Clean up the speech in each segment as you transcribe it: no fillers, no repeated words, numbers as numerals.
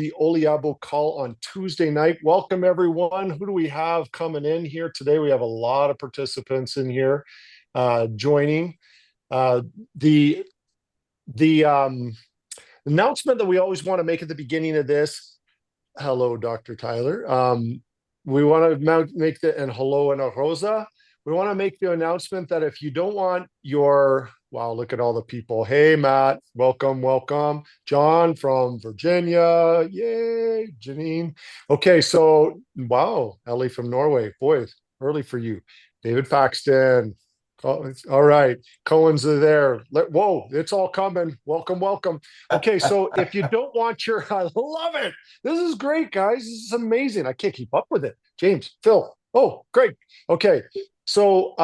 The Oliabo call on Tuesday night. Welcome, everyone. Who do we have coming in here today? We have a lot of participants in here joining. Uh, the the announcement that we always want to make at the beginning of this. Hello, Dr. Tyler. We want to make the and hello, Ana Rosa. We want to make the announcement that if you don't want your wow, look at all the people. Hey, Matt, welcome, welcome. John from Virginia. Yay, Janine. Okay, so wow, Ellie from Norway. Boy, early for you. David Paxton. All right, Cohen's are there. Whoa, it's all coming. Welcome, welcome. Okay, so if you don't want your, I love it. This is great, guys. This is amazing. I can't keep up with it. James, Phil. Oh, great. Okay, so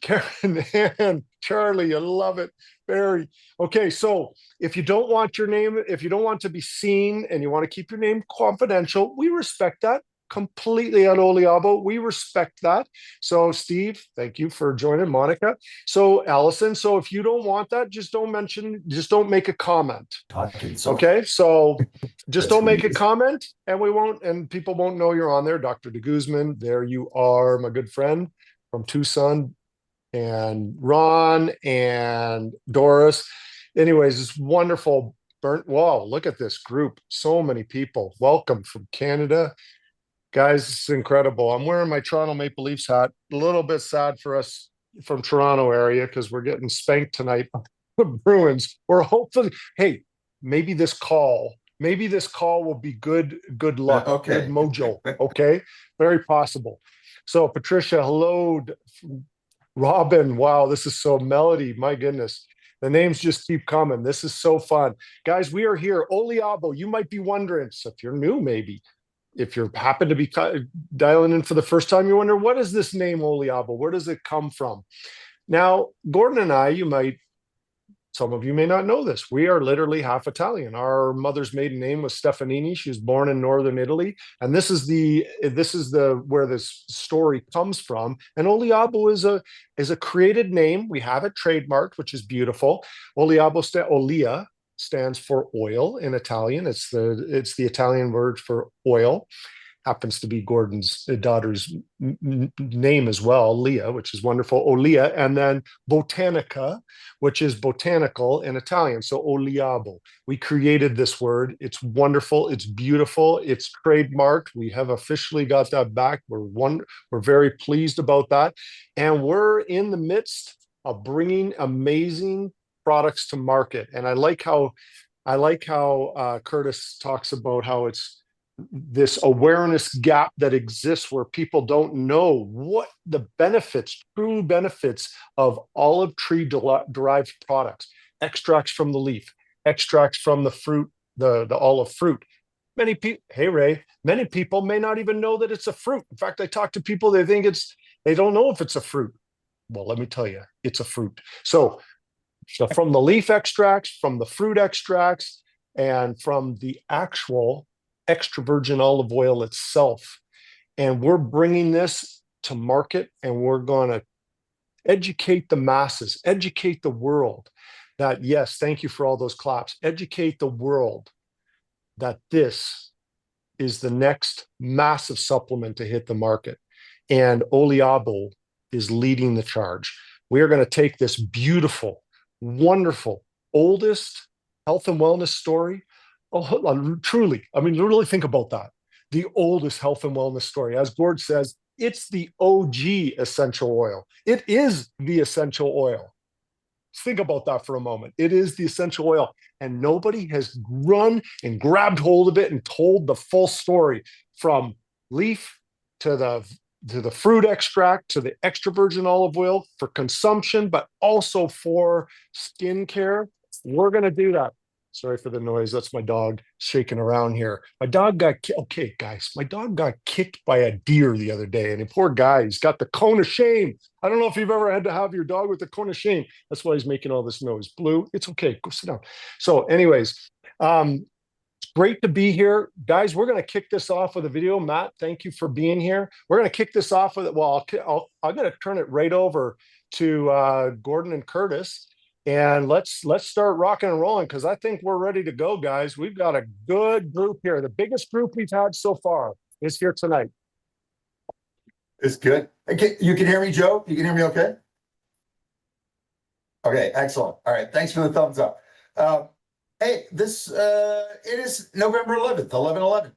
Karen and Charlie, I love it. Barry. Okay, so if you don't want your name, if you don't want to be seen and you want to keep your name confidential, we respect that completely at Oliabo. We respect that. So Steve, thank you for joining. Monica. So Allison, so if you don't want that, just don't mention, just don't make a comment. Okay, so just don't make a comment and we won't, and people won't know you're on there. Dr. de Guzman, there you are, my good friend from Tucson, and Ron and Doris. Anyways, it's wonderful. Wow, look at this group. So many people. Welcome from Canada. Guys, it's incredible. I'm wearing my Toronto Maple Leafs hat. A little bit sad for us from Toronto area because we're getting spanked tonight. The Bruins. We're hopefully, hey, maybe this call will be good luck, Okay. good mojo. Okay, very possible. So Patricia, hello. Robin, wow, this is so Melody. My goodness. The names just keep coming. This is so fun. Guys, we are here. Oliabo, you might be wondering, so if you're new, maybe, if you happen to be dialing in for the first time, you wonder, what is this name Oliabo? Where does it come from? Now, Gordon and I, some of you may not know this. We are literally half Italian. Our mother's maiden name was Stefanini. She was born in northern Italy, and this is the where this story comes from. And Oliabo is a created name. We have it trademarked, which is beautiful. Olia stands for oil in Italian. It's the Italian word for oil. Happens to be Gordon's daughter's name as well, Leah, which is wonderful. Olia, and then botanica, which is botanical in Italian. So Oliabo. We created this word. It's wonderful. It's beautiful. It's trademarked. We have officially got that back. We're very pleased about that, and we're in the midst of bringing amazing products to market. And I like how Curtis talks about how it's this awareness gap that exists where people don't know what the true benefits of olive tree derived products, extracts from the leaf, extracts from the fruit, the olive fruit. Many people may not even know that it's a fruit. In fact, I talk to people, they don't know if it's a fruit. Well, let me tell you, it's a fruit. So from the leaf extracts, from the fruit extracts, and from the actual extra virgin olive oil itself. And we're bringing this to market, and we're going to educate the masses, educate the world that, yes, thank you for all those claps, educate the world that this is the next massive supplement to hit the market. And Oliabo is leading the charge. We are going to take this beautiful, wonderful, oldest health and wellness story. Oh, truly. I mean, really think about that. The oldest health and wellness story. As Gord says, it's the OG essential oil. It is the essential oil. Think about that for a moment. It is the essential oil. And nobody has run and grabbed hold of it and told the full story from leaf to the fruit extract to the extra virgin olive oil for consumption, but also for skincare. We're going to do that. Sorry for the noise. That's my dog shaking around here. My dog got okay, guys. My dog got kicked by a deer the other day, and the poor guy, he's got the cone of shame. I don't know if you've ever had to have your dog with the cone of shame. That's why he's making all this noise. Blue, it's okay. Go sit down. So, anyways, it's great to be here, guys. We're going to kick this off with a video. Matt, thank you for being here. We're going to kick this off with it. Well, I'm going to turn it right over to Gordon and Curtis. and let's start rocking and rolling, because I think we're ready to go, guys. We've got a good group here. The biggest group we've had so far is here tonight. It's good. Okay, you can hear me, Joe? You can hear me okay? Okay, excellent. All right, thanks for the thumbs up. Hey, it is November 11th, 11/11.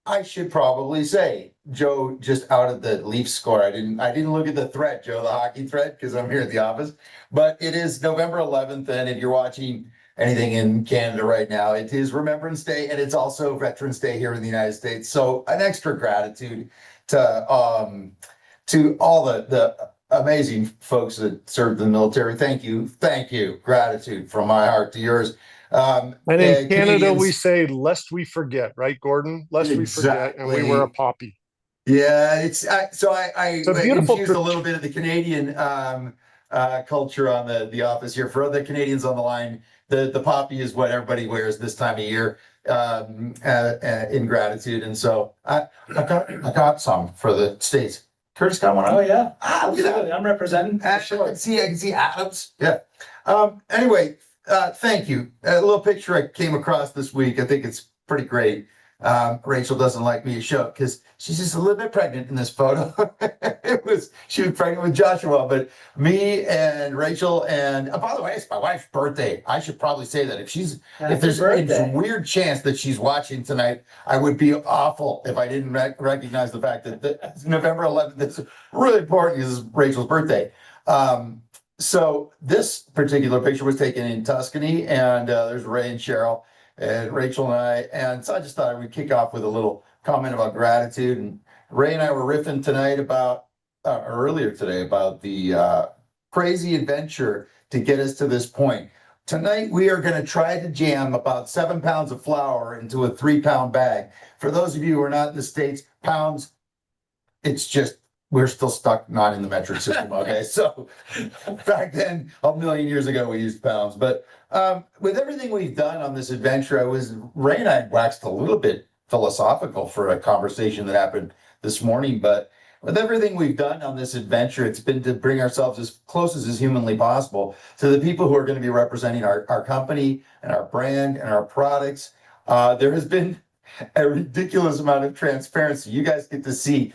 I should probably say, Joe just outed the Leafs score. I didn't look at the thread, Joe, the hockey thread, because I'm here at the office. But it is November 11th, and if you're watching anything in Canada right now, it is Remembrance Day, and it's also Veterans Day here in the United States. So an extra gratitude to all the amazing folks that served in the military. Thank you, gratitude from my heart to yours. And in Canada, Canadians, we say, lest we forget, right, Gordon? Lest we forget, and we wear a poppy. Yeah, it's It's a beautiful infused a little bit of the Canadian culture on the office here. For other Canadians on the line, the poppy is what everybody wears this time of year in gratitude. And so I got some for the States. Curtis got one. Oh yeah, Look at that. I'm representing. Sure. I can see Adams. Yeah. Anyway, thank you. A little picture I came across this week. I think it's pretty great. Rachel doesn't like me to show it because she's just a little bit pregnant in this photo. She was pregnant with Joshua, but me and Rachel, and by the way, it's my wife's birthday. I should probably say that if there's a weird chance that she's watching tonight, I would be awful if I didn't recognize the fact that November 11th is really important because it's Rachel's birthday. So this particular picture was taken in Tuscany, and there's Ray and Cheryl and Rachel and I. And so I just thought I would kick off with a little comment about gratitude. And Ray and I were riffing tonight earlier today about the crazy adventure to get us to this point. Tonight, we are going to try to jam about 7 pounds of flour into a 3-pound bag. For those of you who are not in the States, pounds, it's just, we're still stuck not in the metric system, okay? So back then, a million years ago, we used pounds. But with everything we've done on this adventure, Ray and I waxed a little bit philosophical for a conversation that happened this morning. But with everything we've done on this adventure, it's been to bring ourselves as close as is humanly possible to the people who are going to be representing our company and our brand and our products. There has been a ridiculous amount of transparency. You guys get to see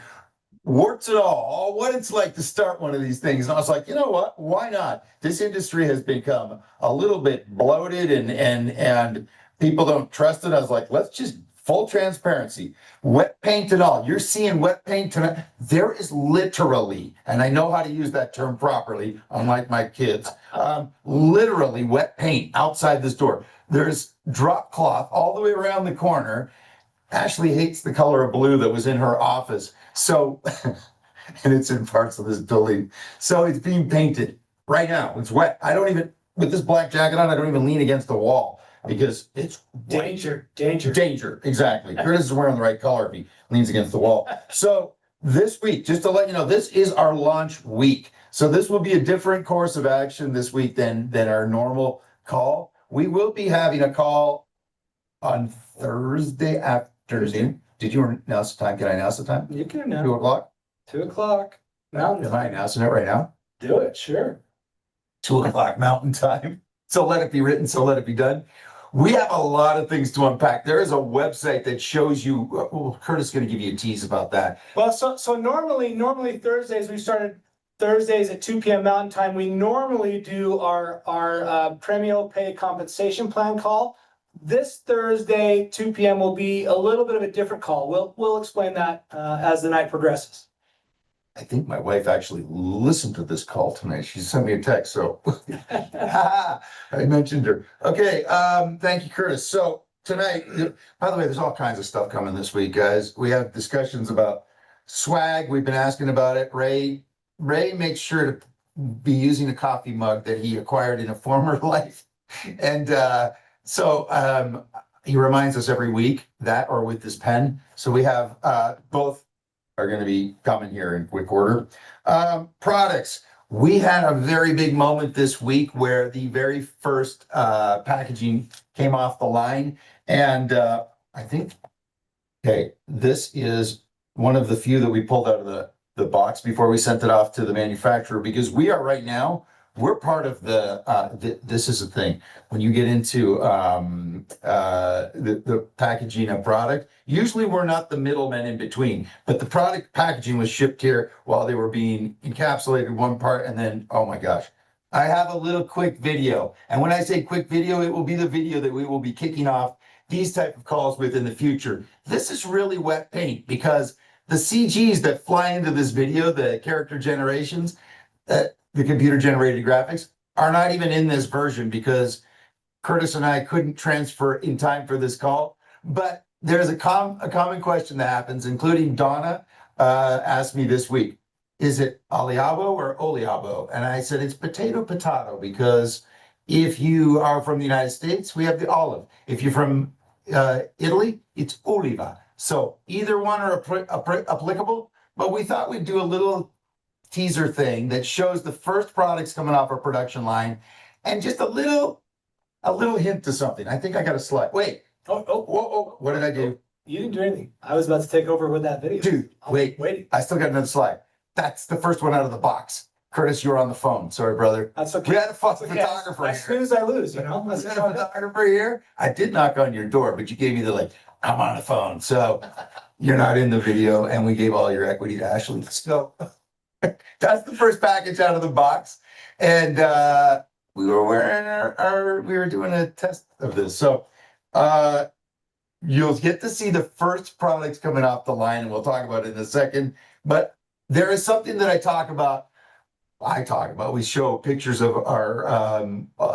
warts and all, what it's like to start one of these things. And I was like, you know what? Why not? This industry has become a little bit bloated and people don't trust it. I was like, let's just full transparency, wet paint and all. You're seeing wet paint tonight. There is literally, and I know how to use that term properly, unlike my kids, literally wet paint outside this door. There's drop cloth all the way around the corner. Ashley hates the color of blue that was in her office. So, and it's in parts of this building. So it's being painted right now. It's wet. With this black jacket on, I don't even lean against the wall because it's Danger. Exactly. Curtis is wearing the right color if he leans against the wall. So this week, just to let you know, this is our launch week. So this will be a different course of action this week than our normal call. We will be having a call on Thursday afternoon. Did you announce the time? Can I announce the time? You can announce. 2 o'clock? 2 o'clock. Mountain Am I announcing it right now? Do it, sure. 2 o'clock Mountain Time. So let it be written, so let it be done. We have a lot of things to unpack. There is a website that shows you, Curtis is going to give you a tease about that. Well, so normally Thursdays, we started Thursdays at 2 p.m. Mountain Time. We normally do our Premio Pay Compensation Plan call. This Thursday, 2 p.m. will be a little bit of a different call. We'll explain that as the night progresses. I think my wife actually listened to this call tonight. She sent me a text, so I mentioned her. Okay, thank you, Curtis. So tonight, by the way, there's all kinds of stuff coming this week, guys. We have discussions about swag. We've been asking about it. Ray makes sure to be using a coffee mug that he acquired in a former life. And so he reminds us every week that, or with this pen. So we have both are going to be coming here in quick order. Products. We had a very big moment this week where the very first packaging came off the line. And I think, okay, this is one of the few that we pulled out of the box before we sent it off to the manufacturer, because we are right now we're part of this is the thing. When you get into the packaging of product, usually we're not the middlemen in between, but the product packaging was shipped here while they were being encapsulated one part, and then, oh my gosh. I have a little quick video. And when I say quick video, it will be the video that we will be kicking off these type of calls with in the future. This is really wet paint because the CGs that fly into this video, the character generations, the computer generated graphics, are not even in this version because Curtis and I couldn't transfer in time for this call. But there's a common question that happens, including Donna asked me this week. Is it Oliabo or Oliabo? And I said, it's potato, because if you are from the United States, we have the olive. If you're from Italy, it's oliva. So either one are applicable, but we thought we'd do a little teaser thing that shows the first products coming off our production line and just a little hint to something. I think I got a slide. Wait. Oh, what did I do? You didn't do anything. I was about to take over with that video. Dude, wait. I still got another slide. That's the first one out of the box. Curtis, you're on the phone. Sorry, brother. That's okay. We had a photographer As soon as I lose, We had a photographer here. I did knock on your door, but you gave me the I'm on the phone. So you're not in the video, and we gave all your equity to Ashley. So that's the first package out of the box. And we were wearing we were doing a test of this. So you'll get to see the first products coming off the line, and we'll talk about it in a second. But there is something that I talk about. We show pictures of our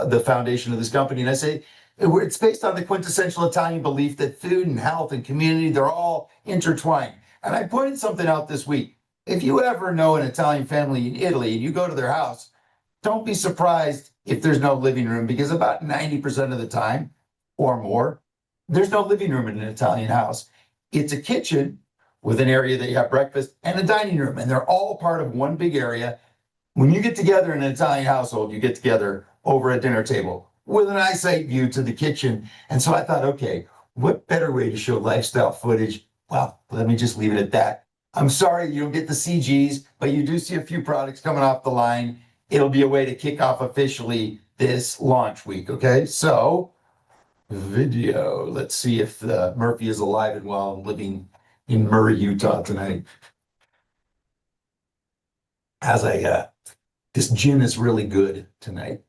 the foundation of this company, and I say it's based on the quintessential Italian belief that food and health and community, they're all intertwined. And I pointed something out this week. If you ever know an Italian family in Italy and you go to their house, don't be surprised if there's no living room, because about 90% of the time or more, there's no living room in an Italian house. It's a kitchen with an area that you have breakfast and a dining room, and they're all part of one big area. When you get together in an Italian household, you get together over a dinner table with an eyesight view to the kitchen. And so I thought, okay, what better way to show lifestyle footage? Well, let me just leave it at that. I'm sorry you don't get the CGs, but you do see a few products coming off the line. It'll be a way to kick off officially this launch week, okay? So, video. Let's see if Murphy is alive and well and living in Murray, Utah tonight. This gin is really good tonight.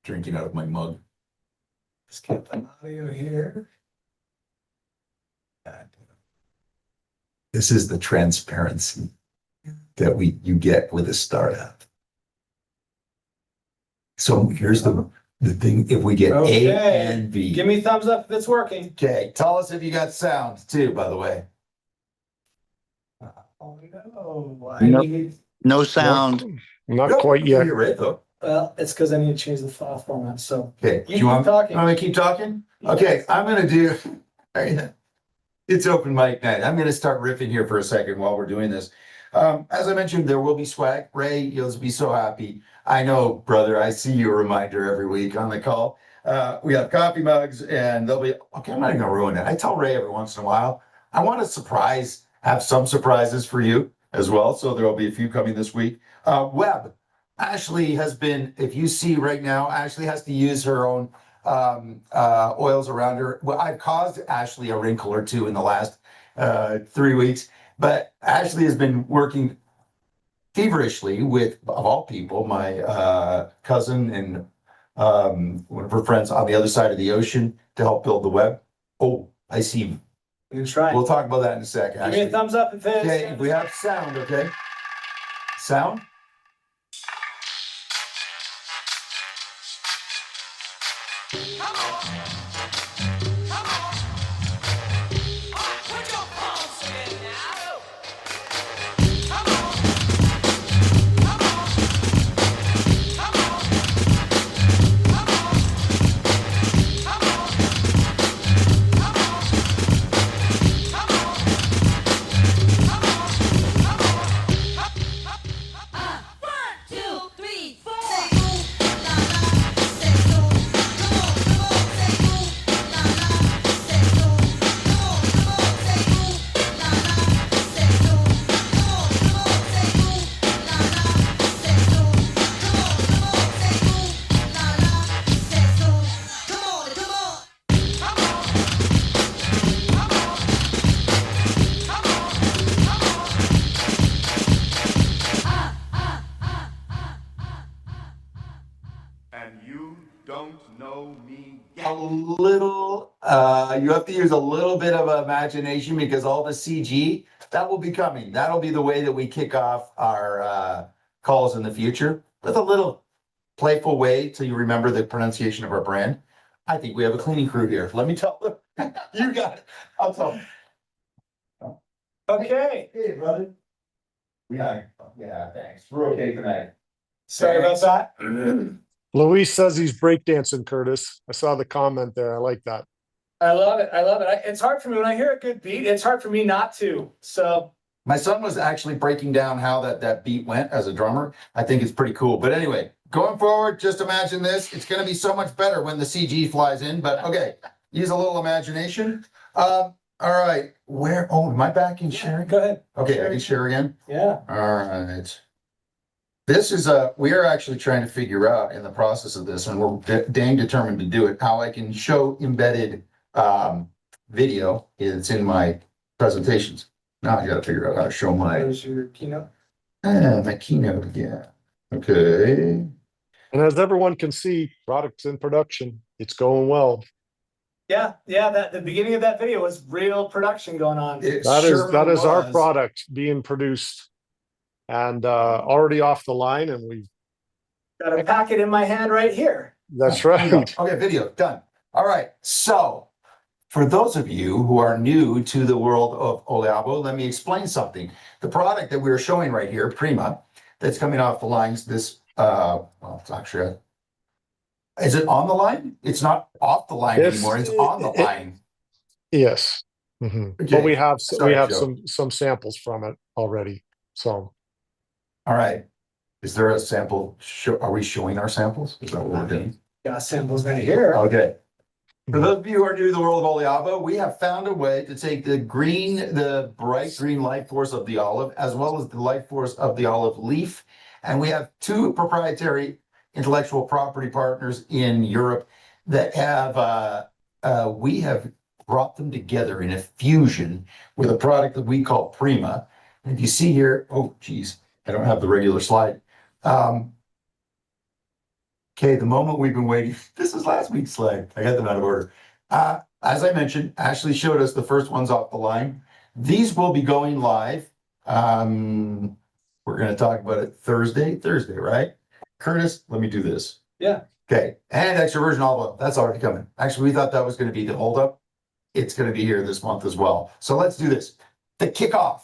Drinking out of my mug. Let's get the audio here. This is the transparency that you get with a startup. So here's the thing. If we get A and B. Give me a thumbs up if it's working. Okay, tell us if you got sound too, by the way. Oh no. Nope. No sound. Not quite yet. You're right though. Well, it's because I need to change the file format. So Okay, you keep talking. Want me to keep talking? Okay, I'm gonna do. It's open mic night. I'm gonna start riffing here for a second while we're doing this. As I mentioned, there will be swag. Ray, you'll be so happy. I know, brother. I see you a reminder every week on the call. We have coffee mugs, and they'll be okay. I'm not even gonna ruin it. I tell Ray every once in a while. I want to have some surprises for you as well. So there will be a few coming this week. Web. Ashley has been, if you see right now, Ashley has to use her own oils around her. Well, I've caused Ashley a wrinkle or two in the last 3 weeks, but Ashley has been working feverishly with, of all people, my cousin and one of her friends on the other side of the ocean to help build the web. Oh, I see. You can try. We'll talk about that in a second. Give me a thumbs up if it's. Okay, we have sound, okay? Sound? a little, you have to use a little bit of imagination because all the CG that will be coming. That'll be the way that we kick off our calls in the future with a little playful way till you remember the pronunciation of our brand. I think we have a cleaning crew here. Let me tell them. You got it. I'll tell them. Okay, Hey, brother. Yeah, thanks. We're okay tonight. sorry about that. Luis says he's breakdancing, Curtis. I saw the comment there. I like that. I love it. I love it. It's hard for me when I hear a good beat. It's hard for me not to. So My son was actually breaking down how that beat went as a drummer. I think it's pretty cool. But anyway, going forward, just imagine this. It's going to be so much better when the CG flies in. But okay, use a little imagination. All right, where? Oh, am I back in sharing? go ahead. Okay, I can share again. Yeah. All right. This is we are actually trying to figure out in the process of this, and we're dang determined to do it, how I can show embedded video. It's in my presentations. Now I gotta figure out how to show my There's your keynote. my keynote again. Okay. And as everyone can see, products in production. It's going well. Yeah, that the beginning of that video was real production going on. It That is sure that is our was. product being produced and already off the line, and we Got a packet in my hand right here. that's There you go. right. Okay, video done. All right. So for those of you who are new to the world of Oliabo, let me explain something. The product that we're showing right here, Prima, that's coming off the lines, this well, it's actually is it on the line? It's not off the line It's- anymore. It's on the line. Yes. Mhm. Okay. But we have Sorry, Joe. some samples from it already. So All right. Is there a sample? Are we showing our samples? Is that what we're doing? Got samples right here. Okay. For those of you who are new to the world of Oliabo, we have found a way to take the bright green light force of the olive, as well as the light force of the olive leaf. And we have two proprietary intellectual property partners in Europe that we have brought them together in a fusion with a product that we call Prima. And if you see here, oh, geez, I don't have the regular slide. Okay, the moment we've been waiting. This is last week's slide. I got them out of order. As I mentioned, Ashley showed us the first ones off the line. These will be going live. We're going to talk about it Thursday, right? Curtis, let me do this. Yeah. Okay, and extra virgin olive oil. That's already coming. Actually, we thought that was going to be the holdup. It's going to be here this month as well. So let's do this. The kickoff,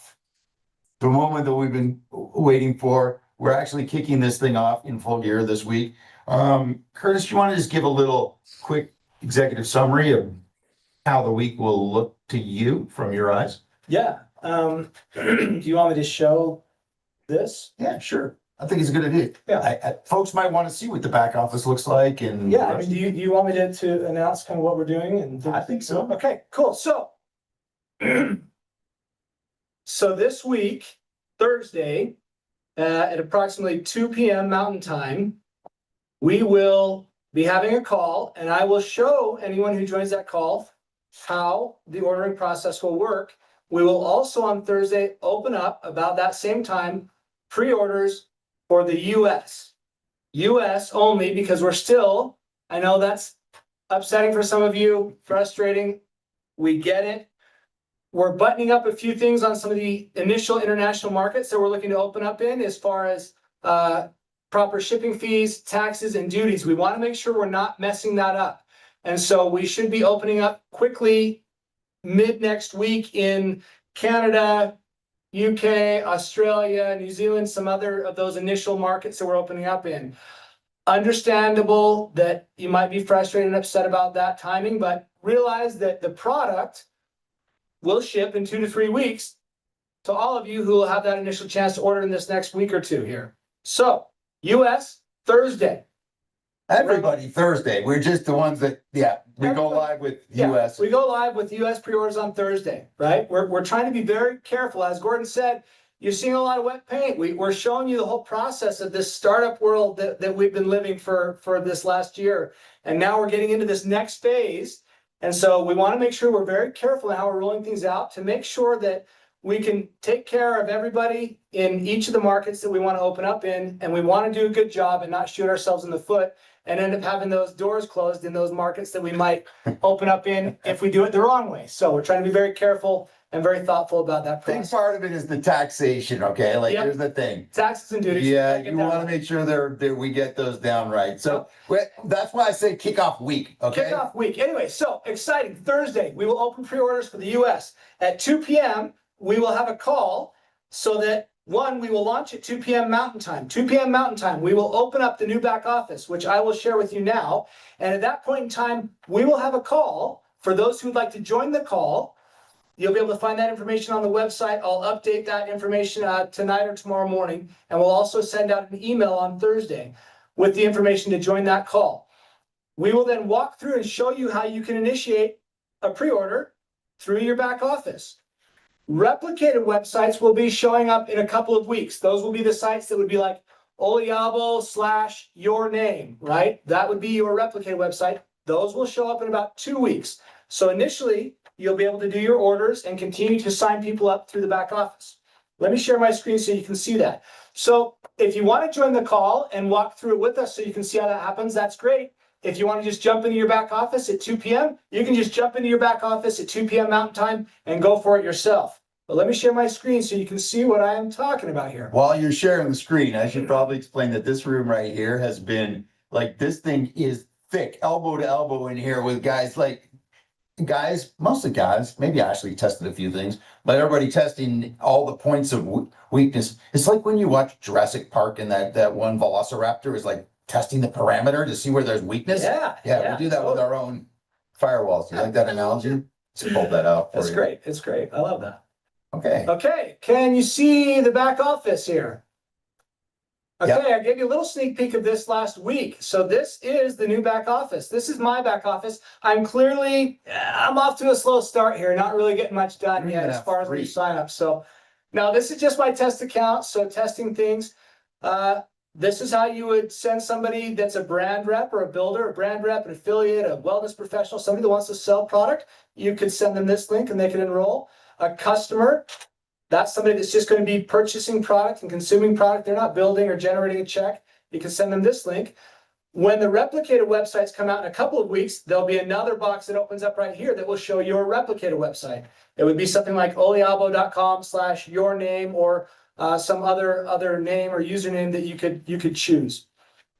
the moment that we've been waiting for. We're actually kicking this thing off in full gear this week. Curtis, do you want to just give a little quick executive summary of how the week will look to you from your eyes? Yeah. Do you want me to show this? Yeah, sure. I think it's a good idea. Yeah. Folks might want to see what the back office looks like. And Yeah. I mean, do you want me to announce kind of what we're doing? And I think so. Okay, cool. So, so this week, Thursday, at approximately 2 p.m. Mountain Time, we will be having a call, and I will show anyone who joins that call how the ordering process will work. We will also on Thursday open up about that same time pre-orders for the US. US only, because we're still, I know that's upsetting for some of you, frustrating. We get it. We're buttoning up a few things on some of the initial international markets that we're looking to open up in as far as proper shipping fees, taxes, and duties. We want to make sure we're not messing that up. And so we should be opening up quickly mid next week in Canada, UK, Australia, New Zealand, some other of those initial markets that we're opening up in. Understandable that you might be frustrated and upset about that timing, but realize that the product will ship in 2 to 3 weeks to all of you who will have that initial chance to order in this next week or two here. So, US, Thursday. Everybody Thursday. We're just the ones that, we go Everybody. live with Yeah, US. we go live with US pre-orders on Thursday, right? We're trying to be very careful. As Gordon said, you're seeing a lot of wet paint. We're showing you the whole process of this startup world that we've been living for this last year. And now we're getting into this next phase. And so we want to make sure we're very careful in how we're rolling things out to make sure that we can take care of everybody in each of the markets that we want to open up in, and we want to do a good job and not shoot ourselves in the foot and end up having those doors closed in those markets that we might open up in if we do it the wrong way. So we're trying to be very careful and very thoughtful about that Big process. part of it is the taxation, okay? Like, Yep. here's the thing. Taxes and duties. Yeah, Get you that want to right. make sure that we get those down right. So that's why I say kickoff week, okay? Kickoff week. Anyway, so exciting. Thursday, we will open pre-orders for the US. At 2 p.m., we will have a call so that, one, we will launch at 2 p.m. Mountain Time. 2 p.m. Mountain Time, we will open up the new back office, which I will share with you now. And at that point in time, we will have a call for those who'd like to join the call. You'll be able to find that information on the website. I'll update that information tonight or tomorrow morning. And we'll also send out an email on Thursday with the information to join that call. We will then walk through and show you how you can initiate a pre-order through your back office. Replicated websites will be showing up in a couple of weeks. Those will be the sites that would be like Oliabo/your name, right? That would be your replicated website. Those will show up in about 2 weeks. So initially, you'll be able to do your orders and continue to sign people up through the back office. Let me share my screen so you can see that. So if you want to join the call and walk through it with us so you can see how that happens, that's great. If you want to just jump into your back office at 2 p.m., you can just jump into your back office at 2 p.m. Mountain Time and go for it yourself. But let me share my screen so you can see what I am talking about here. While you're sharing the screen, I should probably explain that this room right here has been, like, this thing is thick, elbow to elbow in here with guys, mostly guys, maybe Ashley tested a few things, but everybody testing all the points of weakness. It's like when you watch Jurassic Park and that one Velociraptor is like testing the parameter to see where there's weakness. Yeah, we do that with our own firewalls. You like that analogy? Just pulled that out for That's you. great. It's great. I love that. Okay. Okay, can you see the back office here? Okay, Yep. I gave you a little sneak peek of this last week. So this is the new back office. This is my back office. I'm off to a slow start here, not really getting much done yet as far as new signups. So now this is just my test account, so testing things. This is how you would send somebody that's a brand rep or a builder, a brand rep, an affiliate, a wellness professional, somebody that wants to sell product. You could send them this link and they can enroll. A customer, that's somebody that's just going to be purchasing product and consuming product. They're not building or generating a check. You can send them this link. When the replicated websites come out in a couple of weeks, there'll be another box that opens up right here that will show your replicated website. It would be something like oliabo.com/your name or some other name or username that you could choose.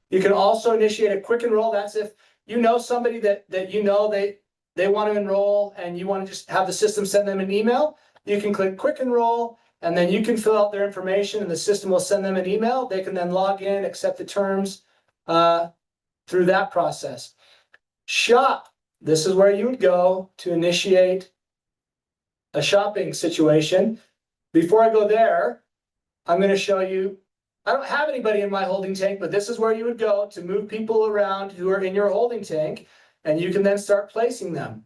You can also initiate a quick enroll. That's if you know somebody that you know they want to enroll and you want to just have the system send them an email. You can click quick enroll and then you can fill out their information and the system will send them an email. They can then log in, accept the terms through that process. Shop. This is where you would go to initiate a shopping situation. Before I go there, I'm going to show you, I don't have anybody in my holding tank, but this is where you would go to move people around who are in your holding tank, and you can then start placing them.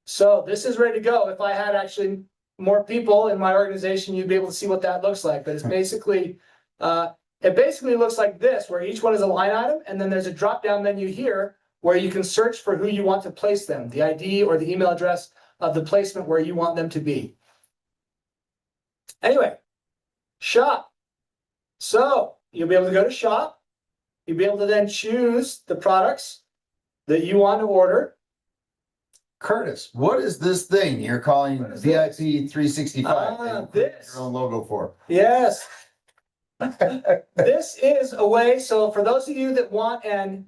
So this is ready to go. If I had actually more people in my organization, you'd be able to see what that looks like. But it's basically, it basically looks like this, where each one is a line item, and then there's a drop-down menu here where you can search for who you want to place them, the ID or the email address of the placement where you want them to be. Anyway, shop. So you'll be able to go to shop. You'll be able to then choose the products that you want to order. Curtis, what is this thing you're calling VIP 365? This. Your own logo for. Yes. This is a way, so for those of you that want an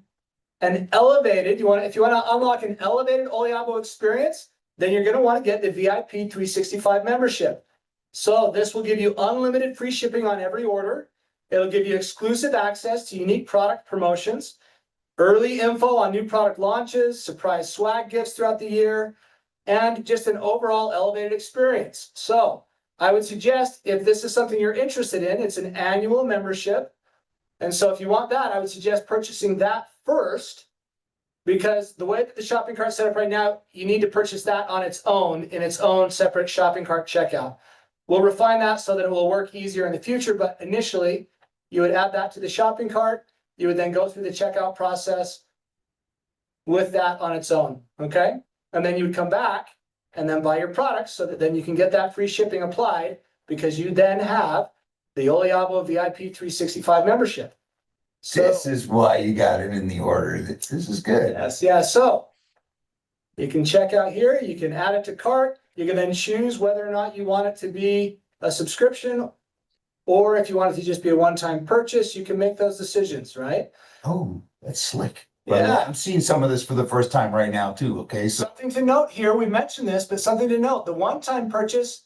elevated, if you want to unlock an elevated Oliabo experience, then you're going to want to get the VIP 365 membership. So this will give you unlimited free shipping on every order. It'll give you exclusive access to unique product promotions, early info on new product launches, surprise swag gifts throughout the year, and just an overall elevated experience. So I would suggest if this is something you're interested in, it's an annual membership. And so if you want that, I would suggest purchasing that first, because the way that the shopping cart is set up right now, you need to purchase that on its own in its own separate shopping cart checkout. We'll refine that so that it will work easier in the future, but initially you would add that to the shopping cart. You would then go through the checkout process with that on its own, okay? And then you would come back and then buy your products so that then you can get that free shipping applied because you then have the Oliabo VIP 365 membership. So, This is why you got it in the order. This is good. yes, yeah. So you can check out here, you can add it to cart. You can then choose whether or not you want it to be a subscription, or if you want it to just be a one-time purchase, you can make those decisions, right? Oh, that's slick. By the way, Yeah. I'm seeing some of this for the first time right now too. Okay, so Something to note here, we mentioned this, but something to note, the one-time purchase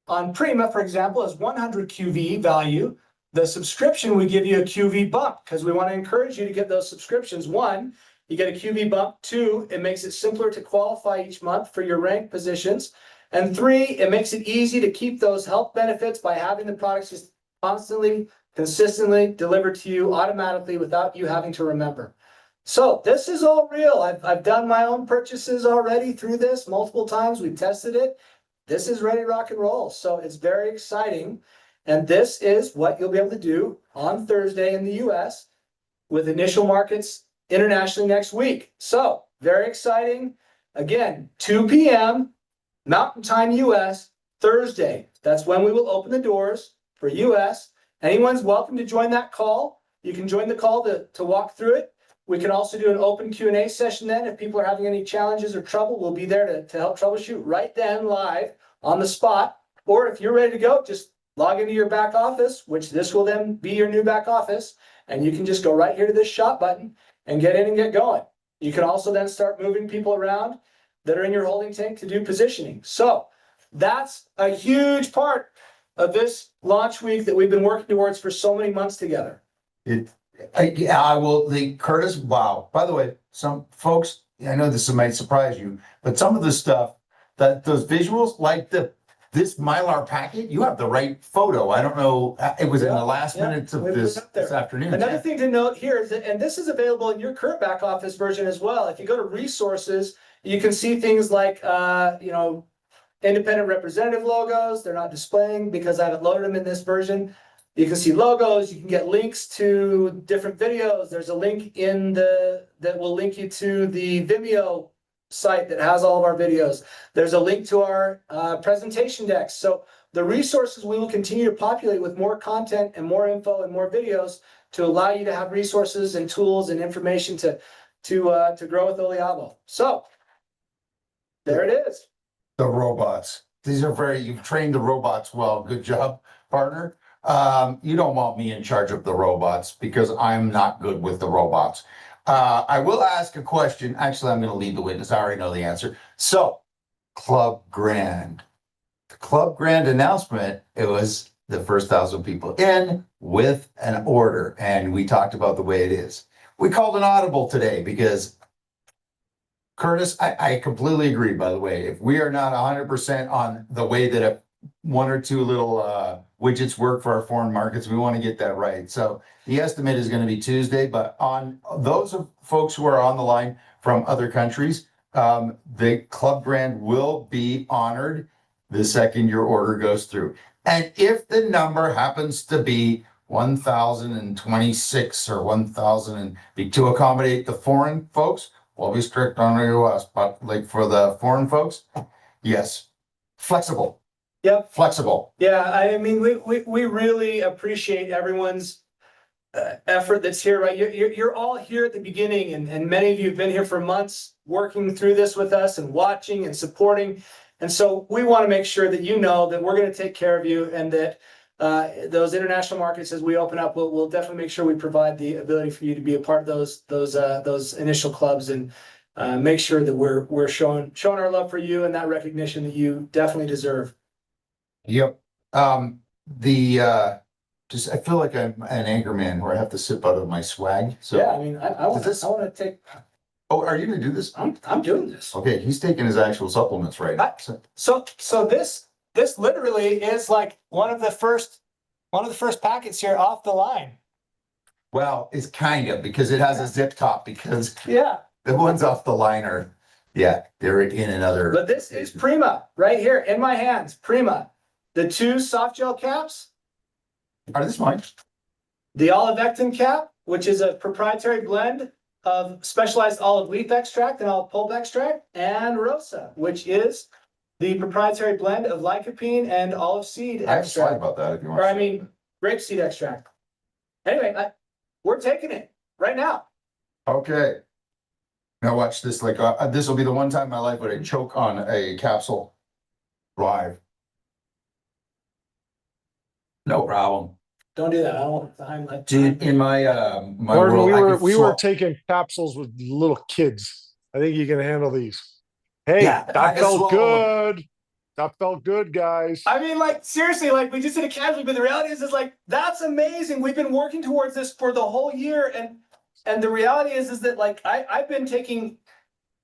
on Prima, for example, is 100 QV value. The subscription, we give you a QV bump because we want to encourage you to get those subscriptions. One, you get a QV bump. Two, it makes it simpler to qualify each month for your rank positions. And three, it makes it easy to keep those health benefits by having the products just constantly, consistently delivered to you automatically without you having to remember. So this is all real. I've done my own purchases already through this multiple times. We've tested it. This is ready to rock and roll. So it's very exciting. And this is what you'll be able to do on Thursday in the US with initial markets internationally next week. So very exciting. Again, 2 p.m. Mountain Time US, Thursday. That's when we will open the doors for US. Anyone's welcome to join that call. You can join the call to walk through it. We can also do an open Q&A session then. If people are having any challenges or trouble, we'll be there to help troubleshoot right then live on the spot. Or if you're ready to go, just log into your back office, which this will then be your new back office. And you can just go right here to this shop button and get in and get going. You can also then start moving people around that are in your holding tank to do positioning. So that's a huge part of this launch week that we've been working towards for so many months together. I will. Curtis. Wow. By the way, some folks, I know this might surprise you, but some of the stuff that those visuals, like this Mylar packet, you have the right photo. I don't know. It was in the last minutes of this afternoon. Another thing to note here is that, and this is available in your current back office version as well. If you go to resources, you can see things like, independent representative logos. They're not displaying because I haven't loaded them in this version. You can see logos, you can get links to different videos. There's a link that will link you to the Vimeo site that has all of our videos. There's a link to our presentation decks. So the resources we will continue to populate with more content and more info and more videos to allow you to have resources and tools and information to grow with Oliabo. So there it is. The robots. These are you've trained the robots well. Good job, partner. You don't want me in charge of the robots because I'm not good with the robots. I will ask a question. Actually, I'm going to lead the witness. I already know the answer. So, Club Grand. The Club Grand announcement, it was the first 1,000 people in with an order. And we talked about the way it is. We called an audible today because Curtis, I completely agree, by the way. If we are not 100% on the way that one or two little widgets work for our foreign markets, we want to get that right. So the estimate is going to be Tuesday, but on those of folks who are on the line from other countries, the Club Grand will be honored the second your order goes through. And if the number happens to be 1,026 or 1,000 to accommodate the foreign folks, we'll be strict on the US, but like for the foreign folks, yes, flexible. Yep. Flexible. Yeah, I mean, we really appreciate everyone's effort that's here, right? You're all here at the beginning, and many of you have been here for months working through this with us and watching and supporting. And so we want to make sure that you know that we're going to take care of you, and that those international markets, as we open up, we'll definitely make sure we provide the ability for you to be a part of those initial clubs, and make sure that we're showing our love for you and that recognition that you definitely deserve. Yep. Just I feel like I'm an anchor man where I have to sip out of my swag. So yeah, I mean, I want to take. Oh, are you gonna do this? I'm doing this. Okay, he's taking his actual supplements right now. So this literally is like one of the first packets here off the line. Well, it's kind of because it has a zip top because Yeah. the ones off the line are they're in another. But this is Prima right here in my hands. Prima. The 2 soft gel caps. Are this mine? The olivectin cap, which is a proprietary blend of specialized olive leaf extract and olive pulp extract, and Rosa, which is the proprietary blend of lycopene and olive seed I have a slide extract, about that if you want. or I mean, grapeseed extract. Anyway, we're taking it right now. Okay. Now watch this, like, this will be the one time in my life when I choke on a capsule live. No problem. Don't do that. I don't want the highlight. Dude, in my, my Gordon, world, I could we were swap- taking capsules with little kids. I think you can handle these. Hey, Yeah, I that can felt swallow good. That felt good, guys. I mean, like, seriously, like, we just did a casually, but the reality is like, that's amazing. We've been working towards this for the whole year, and the reality is that, like, I've been taking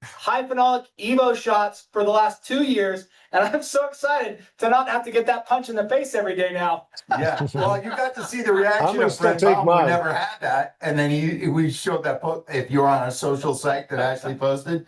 high phenolic Evo shots for the last 2 years, and I'm so excited to not have to get that punch in the face every day now. Yeah, well, you got to see the I'm reaction gonna of still Brent take Baum, who mine. never had that, and then we showed that if you're on a social site that Ashley posted,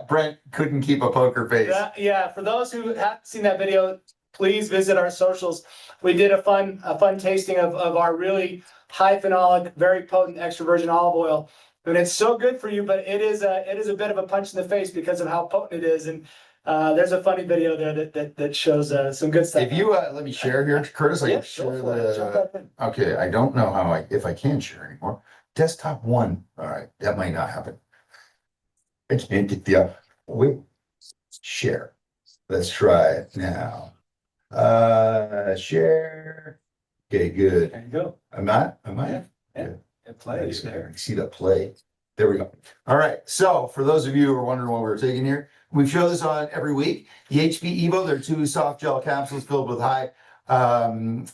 Brent couldn't keep a poker face. Yeah, for those who haven't seen that video, please visit our socials. We did a fun tasting of our really high phenolic, very potent extra virgin olive oil. And it's so good for you, but it is a bit of a punch in the face because of how potent it is. And there's a funny video there that shows some good stuff. If you let me share here, Curtis, I Yeah, can share go for it. Jump the. right in. Okay, I don't know how if I can share anymore. Desktop one. All right, that might not happen. I can't get the wait. Share. Let's try it now. Share. Okay, good. There you go. Am I? Yeah, yeah. It plays there. See the play. There we go. All right. So for those of you who are wondering what we're taking here, we show this on every week. The HP Evo, they're 2 soft gel capsules filled with high HP